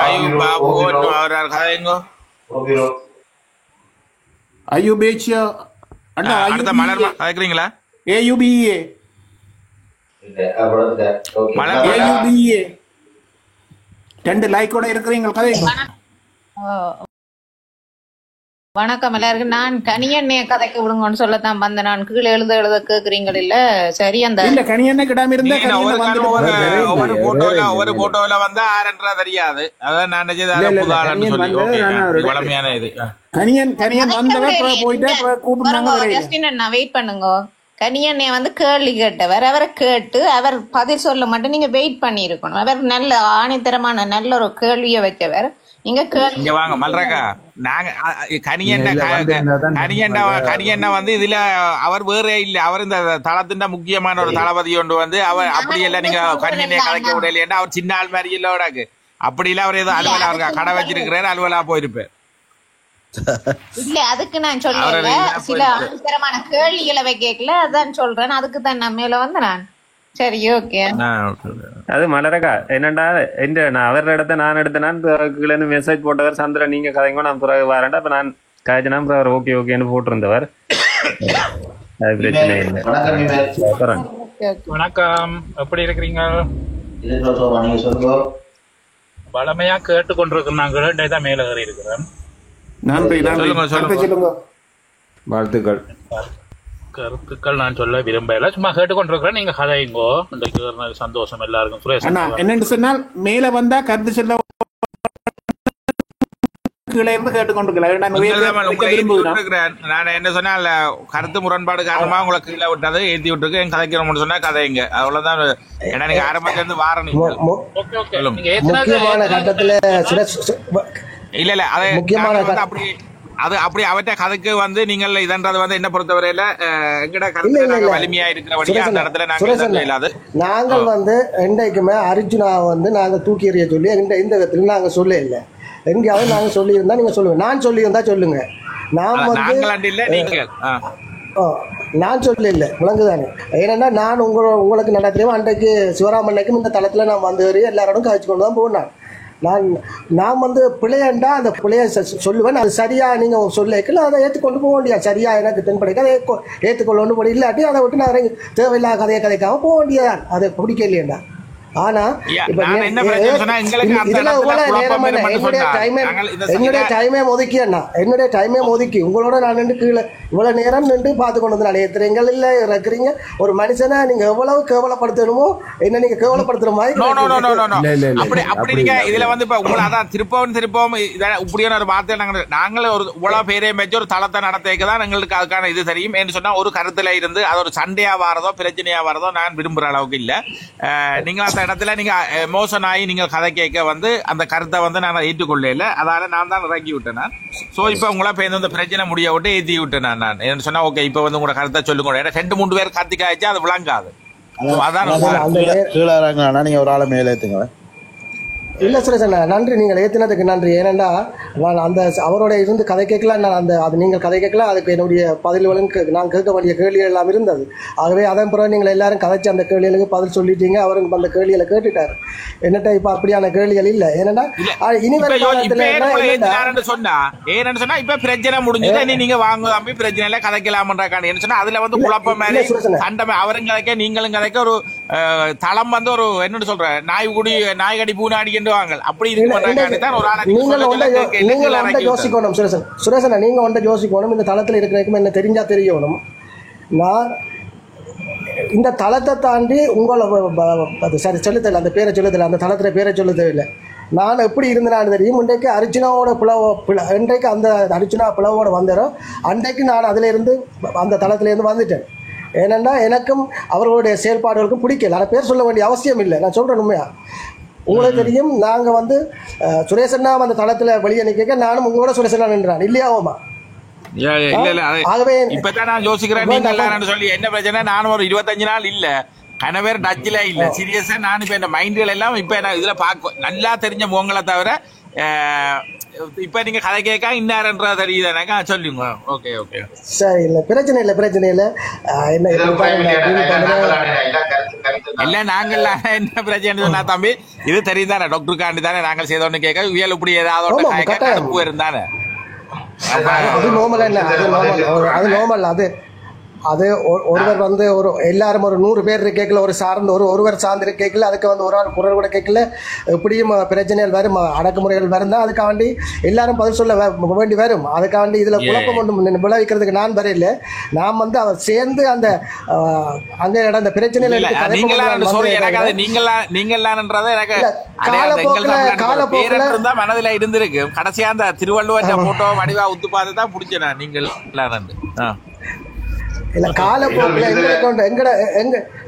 கதைங்கோ அயூபேச்சியா அண்ணா, அடுத்த மலர் கதைக்கிறீங்களா? AUBA ரெண்டு லைக்கோட இருக்கிறீங்க கதைங்க. வணக்கம் எல்லாருக்கும். நான் கனியண்ணைய கதைக்கு விடுங்கன்னு சொல்லத்தான் வந்தேன். நான் கீழே எழுத கேக்குறீங்க இல்ல? சரி, அந்த இல்ல கனியண்ண கிடாம இருந்தா ஒரு போட்டோல ஆரன்றா தெரியாது. அதான் நான் வளமையான இது கனியன் போயிட்டு நான் வெயிட் பண்ணுங்க. கனியண்ணே கேள்வி கேட்டவர், அவரை கேட்டு அவர் பதில் சொல்ல மட்டும் நீங்க வெயிட் பண்ணி இருக்கணும். அவர் நல்ல ஆணித்தரமான நல்ல ஒரு கேள்வியை வச்சவர். நீங்க வாங்க மல்ரக்கா, நாங்க கனியண்ணா இதுல அவர் வேற இல்ல. அவர் இந்த தளத்தின் முக்கியமான ஒரு தளபதி ஒன்று அவர் அப்படி இல்ல. நீங்க கனியண்ணைய கலைக்க விடலையா? அவர் சின்ன ஆள் மாதிரி இல்ல. அப்படி இல்ல, அவர் ஏதோ அலுவலா கடை வச்சிருக்கிறாரு, அலுவலா போயிருப்பார். இல்ல அதுக்கு நான் சொல்லல, சில ஆணித்தரமான கேள்விகளை வைக்கல, அதான் சொல்றேன். அதுக்கு தான் நான் மேல வந்து நான் சரி ஓகே. அது மலரக்கா என்னண்டா நான் அவரோட இடத்த நான் எடுத்தேன் கீழே மெசேஜ் போட்டவர் சந்திரன் நீங்க கதைங்க நான் பிறகு வரேன்டா. அப்ப நான் காய்ச்சினா அவர் ஓகே ஓகேன்னு போட்டிருந்தவர். அது பிரச்சனை இல்லை. வணக்கம், எப்படி இருக்கிறீங்க? வளமையா கேட்டு கொண்டிருக்கிறோம். நாங்கள் தான் மேல ஏறி இருக்கிறேன். வாழ்த்துக்கள். கருத்துக்கள் நான் சொல்ல விரும்பல, சும்மா கேட்டுக்கொண்டிருக்கிறேன். நீங்க கதைங்கோ. சந்தோஷம் எல்லாருக்கும். சுரேஷ் என்னன்னு சொன்னால் மேல வந்தா கருத்து சொல்ல நான் என்ன சொன்னா கருத்து முரண்பாடு காரணமா உங்களை கீழே விட்டது ஏத்தி விட்டுருக்கு. என் கதைக்கிறோம்னு சொன்னா கதைங்க, அவ்வளவுதான். ஏன்னா நீங்க ஆரம்பத்துல இருந்து வாரணும். முக்கியமான கட்டத்துல இல்ல அது அப்படி அது அப்படி அவற்ற கதைக்கு வந்து நீங்கள் இதன்றது வந்து என்ன பொறுத்தவரையில எங்கட கருத்து வலிமையா இருக்கிறபடியா அந்த இடத்துல நாங்க நாங்கள் வந்து என்றைக்குமே அர்ஜுனா வந்து நாங்க தூக்கி எறிய சொல்லி இந்த விதத்துல நாங்க சொல்ல இல்லை. எங்கேயாவது நாங்க சொல்லி இருந்தா நீங்க சொல்லுங்க, நான் சொல்லி இருந்தா சொல்லுங்க. நான் வந்து நான் சொல்ல இல்லை, விளங்குதானே? ஏன்னா நான் உங்களுக்கு நல்லா தெரியும். அன்றைக்கு சிவராமன்னைக்கும் இந்த தளத்துல நான் வந்து எல்லாரோடும் கழிச்சு கொண்டு தான் போனேன். நான் வந்து பிள்ளையண்டா அந்த பிள்ளைய சொல்லுவேன். அது சரியா நீங்க சொல்லிக்கல அதை ஏற்றுக்கொண்டு போக வேண்டியா? சரியா எனக்கு தென்படைக்க அதை ஏற்றுக்கொள்ளணும் போட இல்லாட்டி அதை விட்டு நான் தேவையில்லாத கதையை கதைக்காம போக வேண்டியதான். அதை பிடிக்கலையேண்டா. ஆனா என்னுடைய டைமே ஒதுக்கி உங்களோட நான் நின்று கீழே இவ்வளவு நேரம் நின்று பார்த்து கொண்டு வந்து நினைக்கிறீங்க இல்ல இருக்கிறீங்க. ஒரு மனுஷனை நீங்க எவ்வளவு கேவலப்படுத்தணுமோ என்ன நீங்க கேவலப்படுத்துற மாதிரி இதுல வந்து இப்ப உங்களை அதான் திருப்பவும் இப்படியான ஒரு வார்த்தை நாங்கள் ஒரு இவ்வளவு பேரே வச்சு ஒரு தளத்தை நடத்திக்கதான் எங்களுக்கு அதுக்கான இது தெரியும். என்று சொன்னா ஒரு கருத்துல இருந்து அது ஒரு சண்டையா வாரதோ பிரச்சனையா வாரதோ நான் விரும்புற அளவுக்கு இல்ல. நீங்க அந்த இடத்துல நீங்க எமோஷன் ஆகி நீங்க கதை கேட்க வந்து அந்த கருத்தை வந்து நான் ஏற்றுக்கொள்ள, அதால நான் தான் இறக்கி விட்டேன். நான் சோ இப்ப உங்களா பேருந்து இந்த பிரச்சனை முடிய விட்டு ஏற்றி விட்டேன். நான் என்ன சொன்னா ஓகே இப்ப வந்து உங்களோட கருத்தை சொல்லுங்க. 2-3 பேர் கத்தி காய்ச்சா அது விளங்காது. அதான் நீங்க ஒரு ஆளை மேல ஏத்துங்க. இல்ல சுரேஷ் அண்ணா நன்றி, நீங்கள் ஏற்றினதுக்கு நன்றி. ஏனென்றா நான் அந்த அவரோட இருந்து கதை கேட்கலாம். நான் அது நீங்கள் கதை கேட்கலாம், அதுக்கு என்னுடைய பதில்களும் நான் கேட்க வேண்டிய கேள்விகள் எல்லாம் இருந்தது. ஆகவே அதன் பிறகு நீங்கள் எல்லாரும் கதைச்சு அந்த கேள்விகளுக்கு பதில் சொல்லிட்டீங்க. அவருக்கு அந்த கேள்விகளை கேட்டுட்டாரு. என்னட்ட இப்ப அப்படியான கேள்விகள் இல்ல. ஏன்னா இனிவரும் சொன்னா இப்ப பிரச்சனை முடிஞ்சது, நீங்க வாங்க தம்பி பிரச்சனை இல்ல கதைக்கலாம்ன்றாங்க. சொன்னா அதுல வந்து குழப்பம் மேலே சண்டை அவரும் கதைக்க நீங்களும் கதைக்க ஒரு தளம் வந்து ஒரு என்ன சொல்ற நாய்கடி பூனாடி அப்படி யோசிக்கணும். சுரேசன் நீங்க ஒன்றை யோசிக்கணும். இந்த தளத்தில் இருக்கிறதுக்கு என்ன தெரிஞ்சா தெரியணும். நான் இந்த தளத்தை தாண்டி உங்களை சரி சொல்லுதல் அந்த பேரை சொல்லுதல் அந்த தளத்துல பேரை சொல்ல தேவையில்லை. நான் எப்படி இருந்தேன்னு தெரியும். இன்றைக்கு அர்ஜுனாவோட இன்றைக்கு அந்த அர்ஜுனா பிளவோட வந்தாரோ அன்றைக்கு நான் அதுல இருந்து அந்த தளத்துல இருந்து வந்துட்டேன். ஏனென்னா எனக்கும் அவர்களுடைய செயல்பாடுகளுக்கும் பிடிக்கல. நான் பேர் சொல்ல வேண்டிய அவசியம் இல்லை. நான் சொல்றேன் உண்மையா. உங்களுக்கு தெரியும் நாங்க வந்து சுரேஷன்னா அந்த தளத்துல வெளியே நிக்க நானும் உங்களோட சுரேஷனா நின்றான் இல்லையாவோமா? ஆகவே இப்பதான் நான் யோசிக்கிறேன் சொல்லி என்ன பிரச்சனை. நானும் ஒரு 25 நாள் இல்ல கணவர் டச்சில இல்ல சீரியஸா. நான் இப்ப இந்த மைண்டுகள் எல்லாம் இப்ப இதுல பாக்க நல்லா தெரிஞ்ச முகங்களை தவிர இப்ப நீங்க கதை கேட்க இன்னாரன்றா தெரியுதானாக்கா சொல்லுங்க. ஓகே ஓகே சரி இல்ல பிரச்சனை இல்ல இல்ல நாங்கள் என்ன பிரச்சனை சொன்னா தம்பி இது தெரியுதானே டாக்டருக்காண்டி தானே நாங்கள் செய்தோன்னு கேட்க இயல் இப்படி ஏதாவது இருந்தானே அது நோமல் இல்ல அது நோமல் அது ஒருவர் வந்து ஒரு எல்லாரும் ஒரு 100 பேர் கேட்கல, ஒரு சார்ந்து ஒருவர் சார்ந்து கேட்கல, அதுக்கு வந்து ஒரு ஆள் குரல் கூட கேட்கல. எப்படியும் பிரச்சனைகள் வரும், அடக்குமுறைகள் வரும் தான். அதுக்காண்டி எல்லாரும் பதில் சொல்ல வேண்டி வரும். அதுக்காண்டி இதுல குழப்பம் ஒன்று விளைவிக்கிறதுக்கு நான் வரையில. நான் வந்து அவர் சேர்ந்து அந்த அங்க நடந்த பிரச்சனைகள் மனதில் இருந்திருக்கு. கடைசியா அந்த திருவள்ளுவர் போட்டோ வடிவா உத்து பார்த்து தான் பிடிச்சேன். நீங்கள் இல்ல காலப்போக்கில்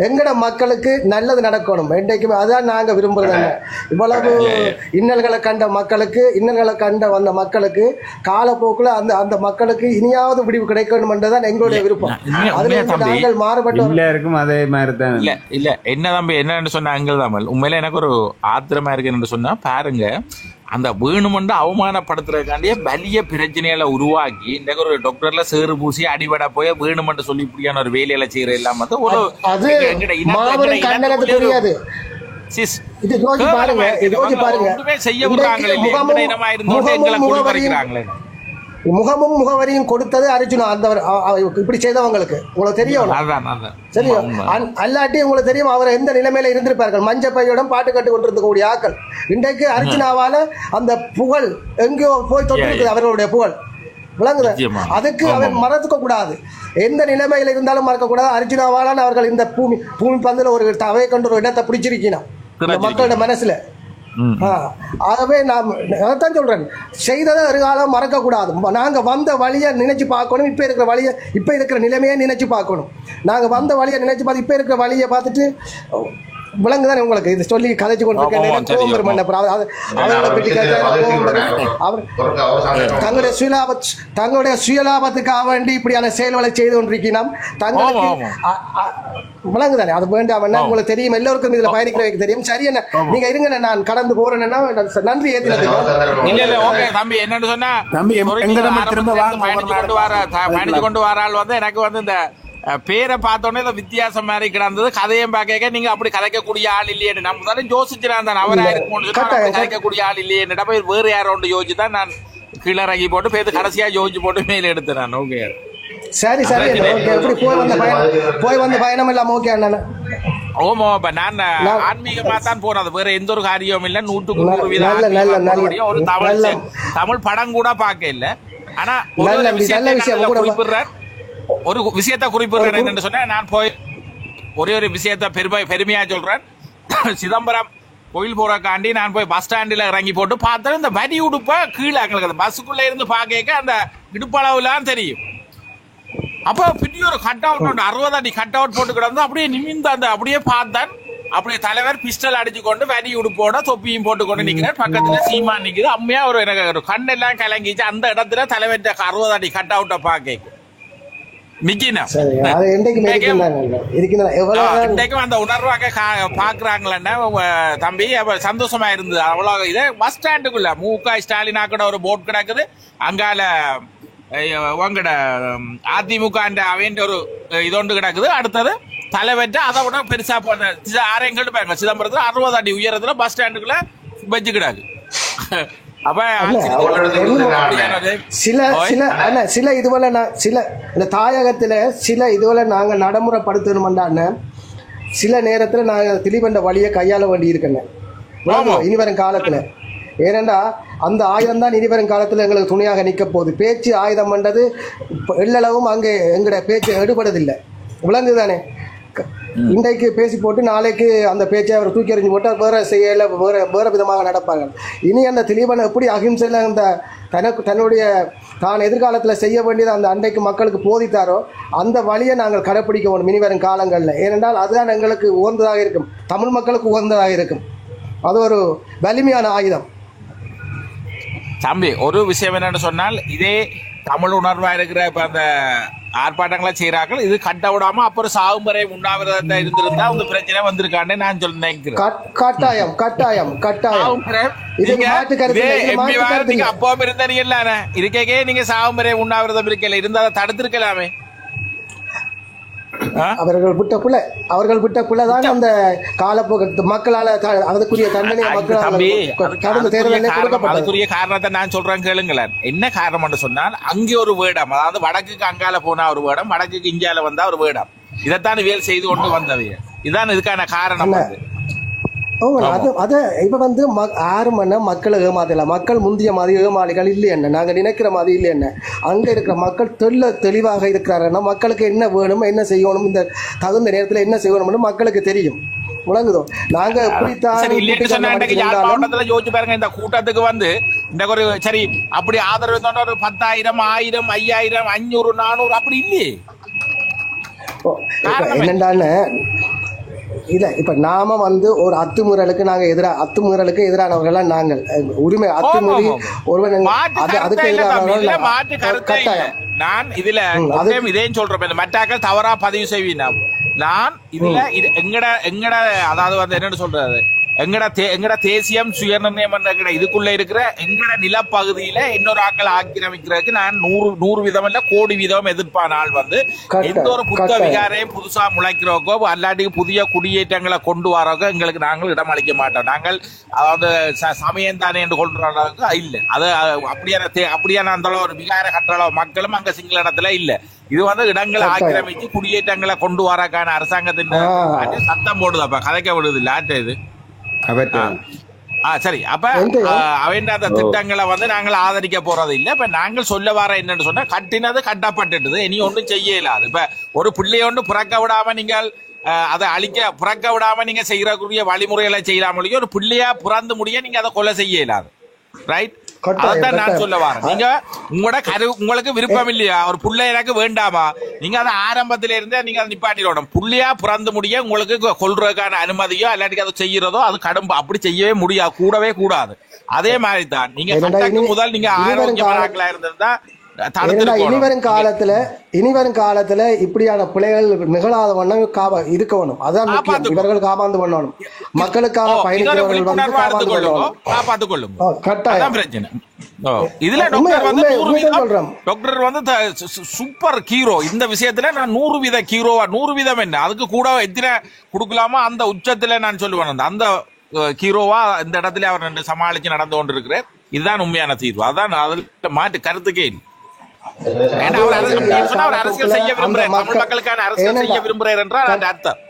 எங்கட மக்களுக்கு நல்லது நடக்கணும் என்றைக்குமே. அதான் நாங்க விரும்புறது. இவ்வளவு இன்னல்களை கண்ட மக்களுக்கு வந்த மக்களுக்கு காலப்போக்கில் அந்த மக்களுக்கு இனியாவது விடிவு கிடைக்கணும் என்றுதான் எங்களுடைய விருப்பம். அதுல நாங்கள் மாறுபட்ட அதே மாதிரி தான். இல்ல என்ன தம்பி என்னன்னு சொன்னா எங்கள் தமிழ் உண்மையில எனக்கு ஒரு ஆத்திரமா இருக்குன்னு சொன்னா பாருங்க. அந்த வேணுமென்று அவமானப்படுத்துறதுக்காண்டியே வலிய பிரச்சனைகளை உருவாக்கி இந்த ஒரு டாக்டர்ல சேறு பூசி அடிபட போய் வேணுமென்று சொல்லி இப்படியான ஒரு வேலையில செய்யற எல்லாம் வந்து ஒரு செய்ய விடுறாங்களே முகமும் முகவரியும் கொடுத்தது அர்ஜுனா அந்த இப்படி செய்தவங்களுக்கு உங்களுக்கு தெரியும் சரியா அல்லாட்டி உங்களுக்கு தெரியும் அவர் எந்த நிலைமையில இருந்திருப்பார்கள் மஞ்ச பையுடன் பாட்டு கட்டு கொண்டிருக்கக்கூடிய ஆக்கள் இன்றைக்கு அர்ஜுனாவால அந்த புகழ் எங்கேயோ போய் தொட்டிருக்குது அவர்களுடைய புகழ் விளங்குது அதுக்கு அவர் மறக்க கூடாது எந்த நிலைமையில இருந்தாலும் மறக்க கூடாது அர்ஜுனாவால அவர்கள் இந்த பூமி பந்துல ஒரு அவை கொண்டு ஒரு இடத்தை பிடிச்சிருக்கணும் மக்களோட மனசுல ஆகவே நான் அதான் சொல்றேன் செய்ததை எதிர்காலம் மறக்க கூடாது நாங்க வந்த வழியை நினைச்சு பார்க்கணும் இப்ப இருக்கிற வழியை இப்ப இருக்கிற நிலைமையை நினைச்சு பார்க்கணும் நாங்க வந்த வழியை நினைச்சு பார்த்து இப்ப இருக்கிற வழியை பார்த்துட்டு விளங்குதானே உங்களுக்கு இது சொல்லி கதைச்சு கொண்டிருக்கேன் தங்களுடைய சுயலாபத்துக்காக வேண்டி இப்படியான செயல்களை செய்து கொண்டிருக்கிறோம் தங்களுக்கு விளங்குதானே அது வேண்டாம் உங்களுக்கு தெரியும் எல்லோருக்கும் இதுல பயணிக்கிறவங்க தெரியும் சரி என்ன நீங்க இருங்க நான் கடந்து போறேன்னா நன்றி தம்பி என்னன்னு சொன்னா பயணிச்சு கொண்டு வர ஆள் வந்து எனக்கு வந்து இந்த பேரை பார்த்தோன்னே வித்தியாசம் மாதிரி கிடந்தது கதையும் பார்க்க நீங்க அப்படி கதைக்கக்கூடிய ஆள் இல்லையே நம்ம தானே யோசிச்சிருந்தேன் தான் அவரா இருக்கும் கதைக்கக்கூடிய ஆள் இல்லையே போய் வேறு யாரோ யோசிச்சு தான் நான் கீழறங்கி போட்டு பேரு கடைசியா யோசிச்சு போட்டு மேல எடுத்தேன் நான் ஓகே சரி சரி எப்படி போய் வந்த பயணம் எல்லாம் ஓகே அண்ணா ஓமோ நான் ஆன்மீகமா தான் போனது வேற எந்த ஒரு காரியமும் இல்ல 100% ஒரு தமிழ் படம் கூட பார்க்க இல்ல ஆனா குறிப்பிடுறேன் ஒரு விஷயத்த குறிப்பிடுறேன் என்று சொன்னா நான் போய் ஒரே விஷயத்த பெருமையா சொல்றேன் சிதம்பரம் கோயில் போறக்காண்டி நான் போய் பஸ் ஸ்டாண்டில் இறங்கி போட்டு பார்த்தேன் இந்த வரி உடுப்ப கீழே எங்களுக்கு பஸ்ஸுக்குள்ள இருந்து பார்க்க அந்த இடுப்பளவுலாம் தெரியும் அப்போ பின்னி ஒரு கட் அவுட் 60 அடி கட் அவுட் போட்டு கிடந்து அப்படியே நிமிந்து அந்த அப்படியே பார்த்தேன் அப்படியே தலைவர் பிஸ்டல் அடிச்சு கொண்டு வரி உடுப்போட தொப்பியும் போட்டு கொண்டு நிக்கிறேன் பக்கத்துல சீமா நிக்குது அம்மையா ஒரு எனக்கு ஒரு கண்ணெல்லாம் கலங்கிச்சு அந்த இடத்துல தலைவர் 60 அடி கட் அவுட்ட பார்க்க அந்த உணர்வாக பாக்குறாங்களா தம்பி சந்தோஷமா இருந்தது அவ்வளவு இது பஸ் ஸ்டாண்டுக்குள்ள முக ஸ்டாலினா கூட ஒரு போட் கிடக்குது அங்கால உங்கட அதிமுக அவன் ஒரு இதொண்டு கிடக்குது அடுத்தது தலைவற்ற அதை விட பெருசா ஆரையங்கள் பாருங்க சிதம்பரத்துல 60 அடி உயரத்துல பஸ் ஸ்டாண்டுக்குள்ள வச்சு கிடாது சில இதுவரை சில இந்த தாயகத்துல சில இதுவரை நாங்க நடைமுறைப்படுத்தணும்டான்னு சில நேரத்துல நாங்க திலீபண்ட வழியை கையாள வேண்டி இருக்கேன் இனி வரும் காலத்துல ஏனென்றா அந்த ஆயுதம் தான் இனி வரும் காலத்துல எங்களுக்கு துணையாக நிக்க போகுது பேச்சு ஆயுதம் பண்றது எல்லளவும் அங்கே எங்கட பேச்சு எடுபடுதில்லை விளங்குதானே இன்றைக்கு பேசி போட்டு நாளைக்கு அந்த பேச்சை அவர் தூக்கி எறிஞ்சு போட்டு வேற செய்யல வேற விதமாக நடப்பாங்க இனி அந்த திலீபன் எப்படி அகிம்சையில் அந்த தன்னுடைய தான் எதிர்காலத்தில் செய்ய வேண்டியது அந்த அன்றைக்கு மக்களுக்கு போதித்தாரோ அந்த வழியை நாங்கள் கடைப்பிடிக்க வேண்டும் இனி வரும் காலங்களில் ஏனென்றால் அதுதான் எங்களுக்கு உகந்ததாக இருக்கும் தமிழ் மக்களுக்கு உகந்ததாக இருக்கும் அது ஒரு வலிமையான ஆயுதம் தம்பி ஒரு விஷயம் என்னன்னு சொன்னால் இதே தமிழ் உணர்வா இருக்கிற இப்ப அந்த ஆர்ப்பாட்டங்களை செய்யறார்கள் இது கட்ட விடாம அப்புறம் சாகும் வரை உண்ணாவிரதத்தை இருந்திருந்தா உங்க பிரச்சனை வந்திருக்கான்னு நான் நினைக்கிறேன் அப்பவும் இருந்தீங்க இருக்கே நீங்க சாகும் வரை உண்ணாவிரதம் இருக்கல இருந்தா அதை தடுத்திருக்கலாமே அவர்கள் விட்ட பிள்ளை தான் அந்த காலப்போக்கு மக்களால அதுக்குரிய தண்டனை அதுக்குரிய காரணத்தை நான் சொல்றேன் கேளுங்களேன் என்ன காரணம் சொன்னால் அங்கே ஒரு வேடம் அதாவது வடக்குக்கு அங்கால போனா ஒரு வேடம் வடக்குக்கு இந்தியால வந்தா ஒரு வேடம் இதைத்தான் வேல் செய்து கொண்டு வந்தவை இதுதான் இதுக்கான காரணம் அது இப்ப வந்து யாரும் என்ன மக்களை ஏமாத்தல மக்கள் முந்திய மாதிரி ஏமாளிகள் இல்லை என்ன நாங்க நினைக்கிற மாதிரி இல்லை என்ன அங்க இருக்கிற மக்கள் தெளிவாக இருக்கிறாருன்னா மக்களுக்கு என்ன வேணும் என்ன செய்யணும் இந்த தகுந்த நேரத்துல என்ன செய்யணும்னு மக்களுக்கு தெரியும் விளங்குதோ நாங்க யோசிச்சு பாருங்க இந்த கூட்டத்துக்கு வந்து இந்த ஒரு சரி அப்படி ஆதரவு ஒரு 10,000 1000 5000 500 400 அப்படி இல்லையே என்னண்டான்னு இல்ல இப்ப நாம வந்து ஒரு அத்துமீறலுக்கு நாங்க அத்துமீறலுக்கு எதிரானவர்கள் நாங்கள் உரிமை அத்துமீறி ஒருவன் அதுக்கு எதிரான நான் இதுல இதே சொல்றேன் மற்றாக்கள் தவறா பதிவு செய்வீங்க நான் இதுல எங்கட அதாவது வந்து என்னன்னு சொல்றது எங்கட தேசியம் சுயநிர்ணயம் என்ற இதுக்குள்ள இருக்கிற எங்கட நிலப்பகுதியில இன்னொரு ஆக்களை ஆக்கிரமிக்கிறதுக்கு நான் 100 வீதம் இல்ல கோடி வீதம் எதிர்ப்பான ஆள் வந்து எந்த ஒரு புத்த விகாரையும் புதுசா முளைக்கிறோக்கோ அல்லாட்டி புதிய குடியேற்றங்களை கொண்டு வரோக்கோ எங்களுக்கு நாங்கள் இடம் அளிக்க மாட்டோம். நாங்கள் அதாவது சமயம் தானே என்று கொண்டு வர்றதுக்கு இல்ல. அது அப்படியான அந்த ஒரு விகார கட்டள மக்களும் அங்க சிங்கள இடத்துல இல்ல. இது வந்து இடங்களை ஆக்கிரமிச்சு குடியேற்றங்களை கொண்டு வரக்கான அரசாங்கத்தின் சத்தம் போடுதப்ப கதைக்க விடுது இல்ல ஆட்ட இது. சரி, அப்ப அவன் அந்த திட்டங்களை வந்து நாங்கள் ஆதரிக்க போறது இல்ல. இப்ப நாங்கள் சொல்ல வர என்னன்னு சொன்னா கட்டினது கட்டப்பட்டுது, இனி ஒன்றும் செய்ய இயலாது. இப்ப ஒரு பிள்ளைய ஒன்று பிறக்க விடாம நீங்கள் அதை பிறக்க விடாம நீங்க செய்யக்கூடிய வழிமுறைகளை செய்யலாம ஒரு பிள்ளையா பிறந்து முடிய நீங்க அதை கொலை செய்ய இயலாது. ரைட், அதான் நான் சொல்ல வரேன். நீங்க உங்களுக்கு விருப்பம் இல்லையா ஒரு புள்ள எனக்கு வேண்டாமா, நீங்க அதை ஆரம்பத்தில இருந்தே நீங்க அதை நிப்பாட்டிடணும். புள்ளையா பிறந்து முடிய உங்களுக்கு கொல்றதுக்கான அனுமதியோ இல்லாட்டி அதை செய்யறதோ அது கடும் அப்படி செய்யவே முடியாது, கூடவே கூடாது. அதே மாதிரி தான் நீங்க கட்டக்கு முதல் நீங்க ஆரோக்கியமான இருந்திருந்தா இனி வரும் காலத்துல இப்படியான பிள்ளைகள் நிகழாத வண்ணம் இருக்க வேணும். அதான் இவர்கள் காப்பாந்து பண்ணணும். மக்களுக்காக பயணிக்கிறவர்கள் வந்து காப்பாந்து பண்ணணும். கட்டாயம். இதுல டாக்டர் வந்து சூப்பர் ஹீரோ. இந்த விஷயத்துல நான் 100 வீத ஹீரோவா 100 வீதம் என்ன அதுக்கு கூட எத்தனை கொடுக்கலாமா அந்த உச்சத்துல நான் சொல்லுவேன். அந்த ஹீரோவா இந்த இடத்துல அவர் சமாளிச்சு நடந்து கொண்டு இருக்கிறேன். இதுதான் உண்மையான தீர்வு. அதான் அதுல மாட்டு கருத்துக்கே இல்லை. அரசியல் செய்ய விரும்புகிறேன், தமிழ் மக்களுக்கான அரசியல் செய்ய விரும்புகிறேன் என்றால் அந்த அர்த்தம்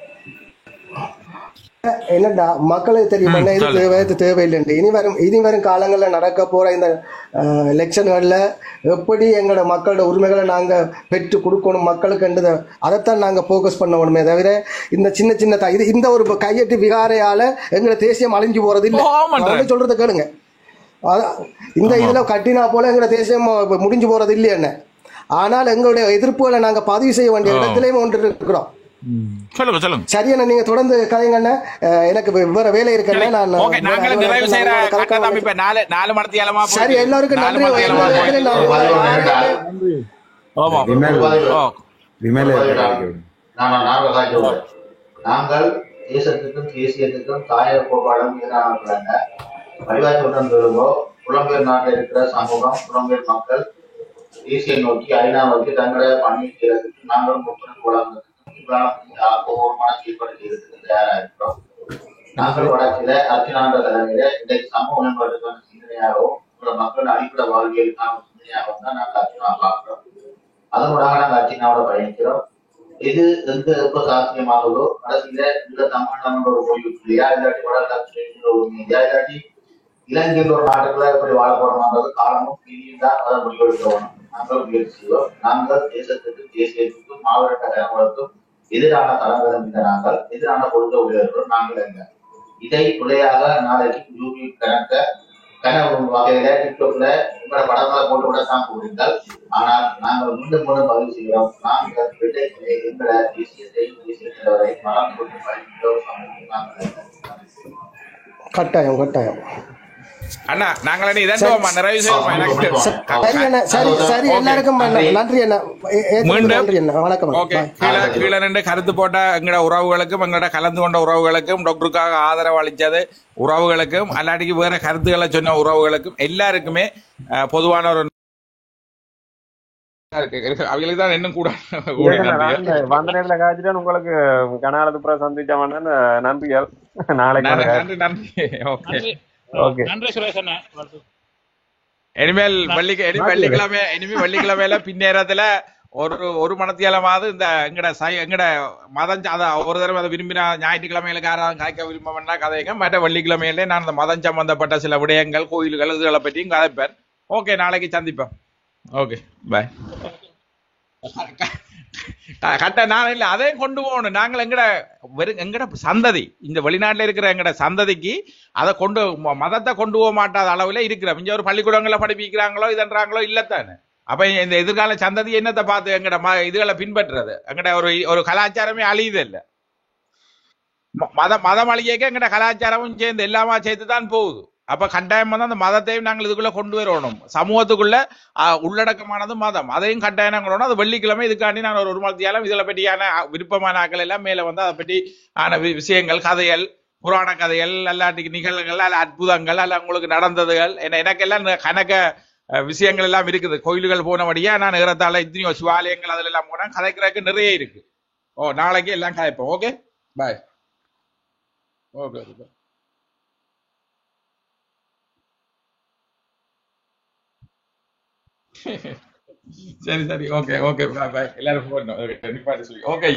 என்னடா மக்களுக்கு தெரியும் இது தேவையில்லை. இனி வரும் காலங்கள்ல நடக்க போற இந்த எலெக்ஷன்கள்ல எப்படி எங்களோட மக்களோட உரிமைகளை நாங்க பெற்று கொடுக்கணும் மக்களுக்கு, அதைத்தான் நாங்க போக்கஸ் பண்ணணுமே தவிர இந்த சின்ன இந்த ஒரு கையெட்டு விகாரையால எங்களை தேசியம் அழிஞ்சு போறது இல்லை. சொல்றதை கேளுங்க. இந்த இதுல கட்டினா போல எங்களோட தேசியம் முடிஞ்சு போறது இல்லை என்ன. ஆனால் எங்களுடைய எதிர்ப்புகளை நாங்க பதிவு செய்ய வேண்டிய இடத்திலேயும் ஒன்று இருக்கிறோம். சொல்லுங்க. சரியா, நீங்க தொடர்ந்து கதைங்கண்ண. எனக்கு வேற வேலை இருக்கேன். நான் சரி, எல்லாருக்கும் நாங்கள் தேசத்துக்கும் தேசியத்துக்கும் தாய கோபாலம் எதிரானவர்களாங்க. வடிவாய்ப்புடன் பெறுவோ புலம்பெயர் நாட்டில் இருக்கிற சமூகம் புலம்பெயர் மக்கள் தேசிய நோக்கி ஐநா நோக்கி தங்களை பணி செய்யறதுக்கு நாங்கள் ஆக்கப்பூர்வமான செயல்பாடு செய்யறதுக்கு தயாராக இருக்கிறோம். நாங்கள் வடக்கில அர்ச்சனாண்ட தலைமையில இன்றைக்கு சமூக மேம்பாட்டுக்கான சிந்தனையாகவும் மக்கள் அடிப்படை வாழ்வியலுக்கான சிந்தனையாகவும் தான் நாங்கள் அர்ச்சனா பார்க்கிறோம். அதனூடாக நாங்கள் அர்ச்சனாவோட பயணிக்கிறோம். இது எப்ப சாத்தியமாகுதோ கடைசியில இந்த தமிழ்நாடு ஒரு முடிவு இல்லையா, இல்லாட்டி வடக்கு ஒரு மீதியா, இல்லாட்டி இலங்கையில் ஒரு நாட்டுக்குள்ள எப்படி வாழ போறோம்ன்றது காலமும் நீதியும் தான் அதை முடிவெடுக்கணும். நாங்கள் முயற்சி செய்வோம். நாங்கள் தேசத்துக்கும் தேசியத்துக்கும் மாவட்ட கழகங்களுக்கும் எதிரான தளங்களும் இந்த நாங்கள் எதிரான கொள்கை உடையவர்களும் நாங்கள் எங்க இதை பிள்ளையாக நாளைக்கு யூடியூப் கனவு வகையில டிக்டாக்ல உங்களோட படங்களை போட்டு கூட தான் போடுங்கள். ஆனால் நாங்கள் மீண்டும் பதிவு செய்கிறோம். நாங்கள் எங்களோட தேசியத்தை தேசிய தலைவரை மறந்து கொண்டு பயணிக்கிறோம். கட்டாயம் அண்ணா நாங்கள் நிறைவு செய்வோம். சரி, எல்லாருக்கும் நன்றி அண்ணா. வணக்கம். கீழே நின்று கருத்து போட்ட எங்களோட உறவுகளுக்கும் எங்களோட கலந்து கொண்ட உறவுகளுக்கும் டாக்டருக்காக ஆதரவு அளித்தது உறவுகளுக்கும் அல்லாட்டிக்கு வேற கருத்துக்களை சொன்ன உறவுகளுக்கும் எல்லாருக்குமே பொதுவான ஒரு அவங்களுக்கு தான் இன்னும் கூட வந்த நேரத்துல காய்ச்சிட்டு உங்களுக்கு கனாலது புற சந்திச்சவன் நன்றிகள். நாளைக்கு நன்றி. ஓகே, நன்றி சுரேஷ் அண்ணா. இனிமேல் வெள்ளிக்கிழமையில பின்னேரத்துல ஒரு மனத்தியாலமாவது இந்த எங்கட மதம் ஒரு தடவை அதை விரும்பினா ஞாயிற்றுக்கிழமைகளுக்கு யாராவது காய்க்க விரும்புனா கதைங்க. மற்ற வெள்ளிக்கிழமையிலே நான் அந்த மதம் சம்பந்தப்பட்ட சில விடயங்கள் கோயில்கள் இதுகளை பற்றியும் கதைப்பேன். ஓகே, நாளைக்கு சந்திப்பேன். ஓகே, பாய். கட்ட நான் இல்ல அதையும் கொண்டு போகணும். நாங்கள் எங்கட சந்ததி இந்த வெளிநாட்டுல இருக்கிற எங்கட சந்ததிக்கு அதை மதத்தை கொண்டு போக மாட்டாத அளவுல இருக்கிறோம். இங்க ஒரு பள்ளிக்கூடங்களை படிப்பிக்கிறாங்களோ இதன்றாங்களோ இல்லத்தானே. அப்ப இந்த எதிர்கால சந்ததி என்னத்தை பார்த்து எங்கட இதுகளை பின்பற்றுறது? எங்கட ஒரு கலாச்சாரமே அழியுது இல்ல. மதம் அழியக்க எங்கட கலாச்சாரமும் சேர்ந்து எல்லாமா சேர்த்துதான் போகுது. அப்ப கட்டாயம் வந்து அந்த மதத்தையும் நாங்கள் இதுக்குள்ள கொண்டு வரணும். சமூகத்துக்குள்ள உள்ளடக்கமானது மதம், அதையும் கட்டாயம் நாங்கள் அது வெள்ளிக்கிழமை இதுக்காண்டி நான் ஒரு மத்தியாலும் இதுல பற்றியான விருப்பமான ஆக்கள் எல்லாம் மேல வந்து அதை பற்றி ஆன விஷயங்கள் கதைகள் புராண கதைகள் அல்லாட்டிக்கு நிகழ்வுகள் அல்ல அற்புதங்கள் அல்ல உங்களுக்கு நடந்ததுகள் எனக்கெல்லாம் கணக்க விஷயங்கள் எல்லாம் இருக்குது. கோயில்கள் போனபடியா நான் ஏறத்தாழ இத்தனையோ சிவாலயங்கள் அதுல எல்லாம் போனா கதைக்கிறதுக்கு நிறைய இருக்கு. நாளைக்கு எல்லாம் கதைப்போம். Okay bye. ஓகே சரி ஓகே பாய். எல்லாரும் போடணும். ஓகே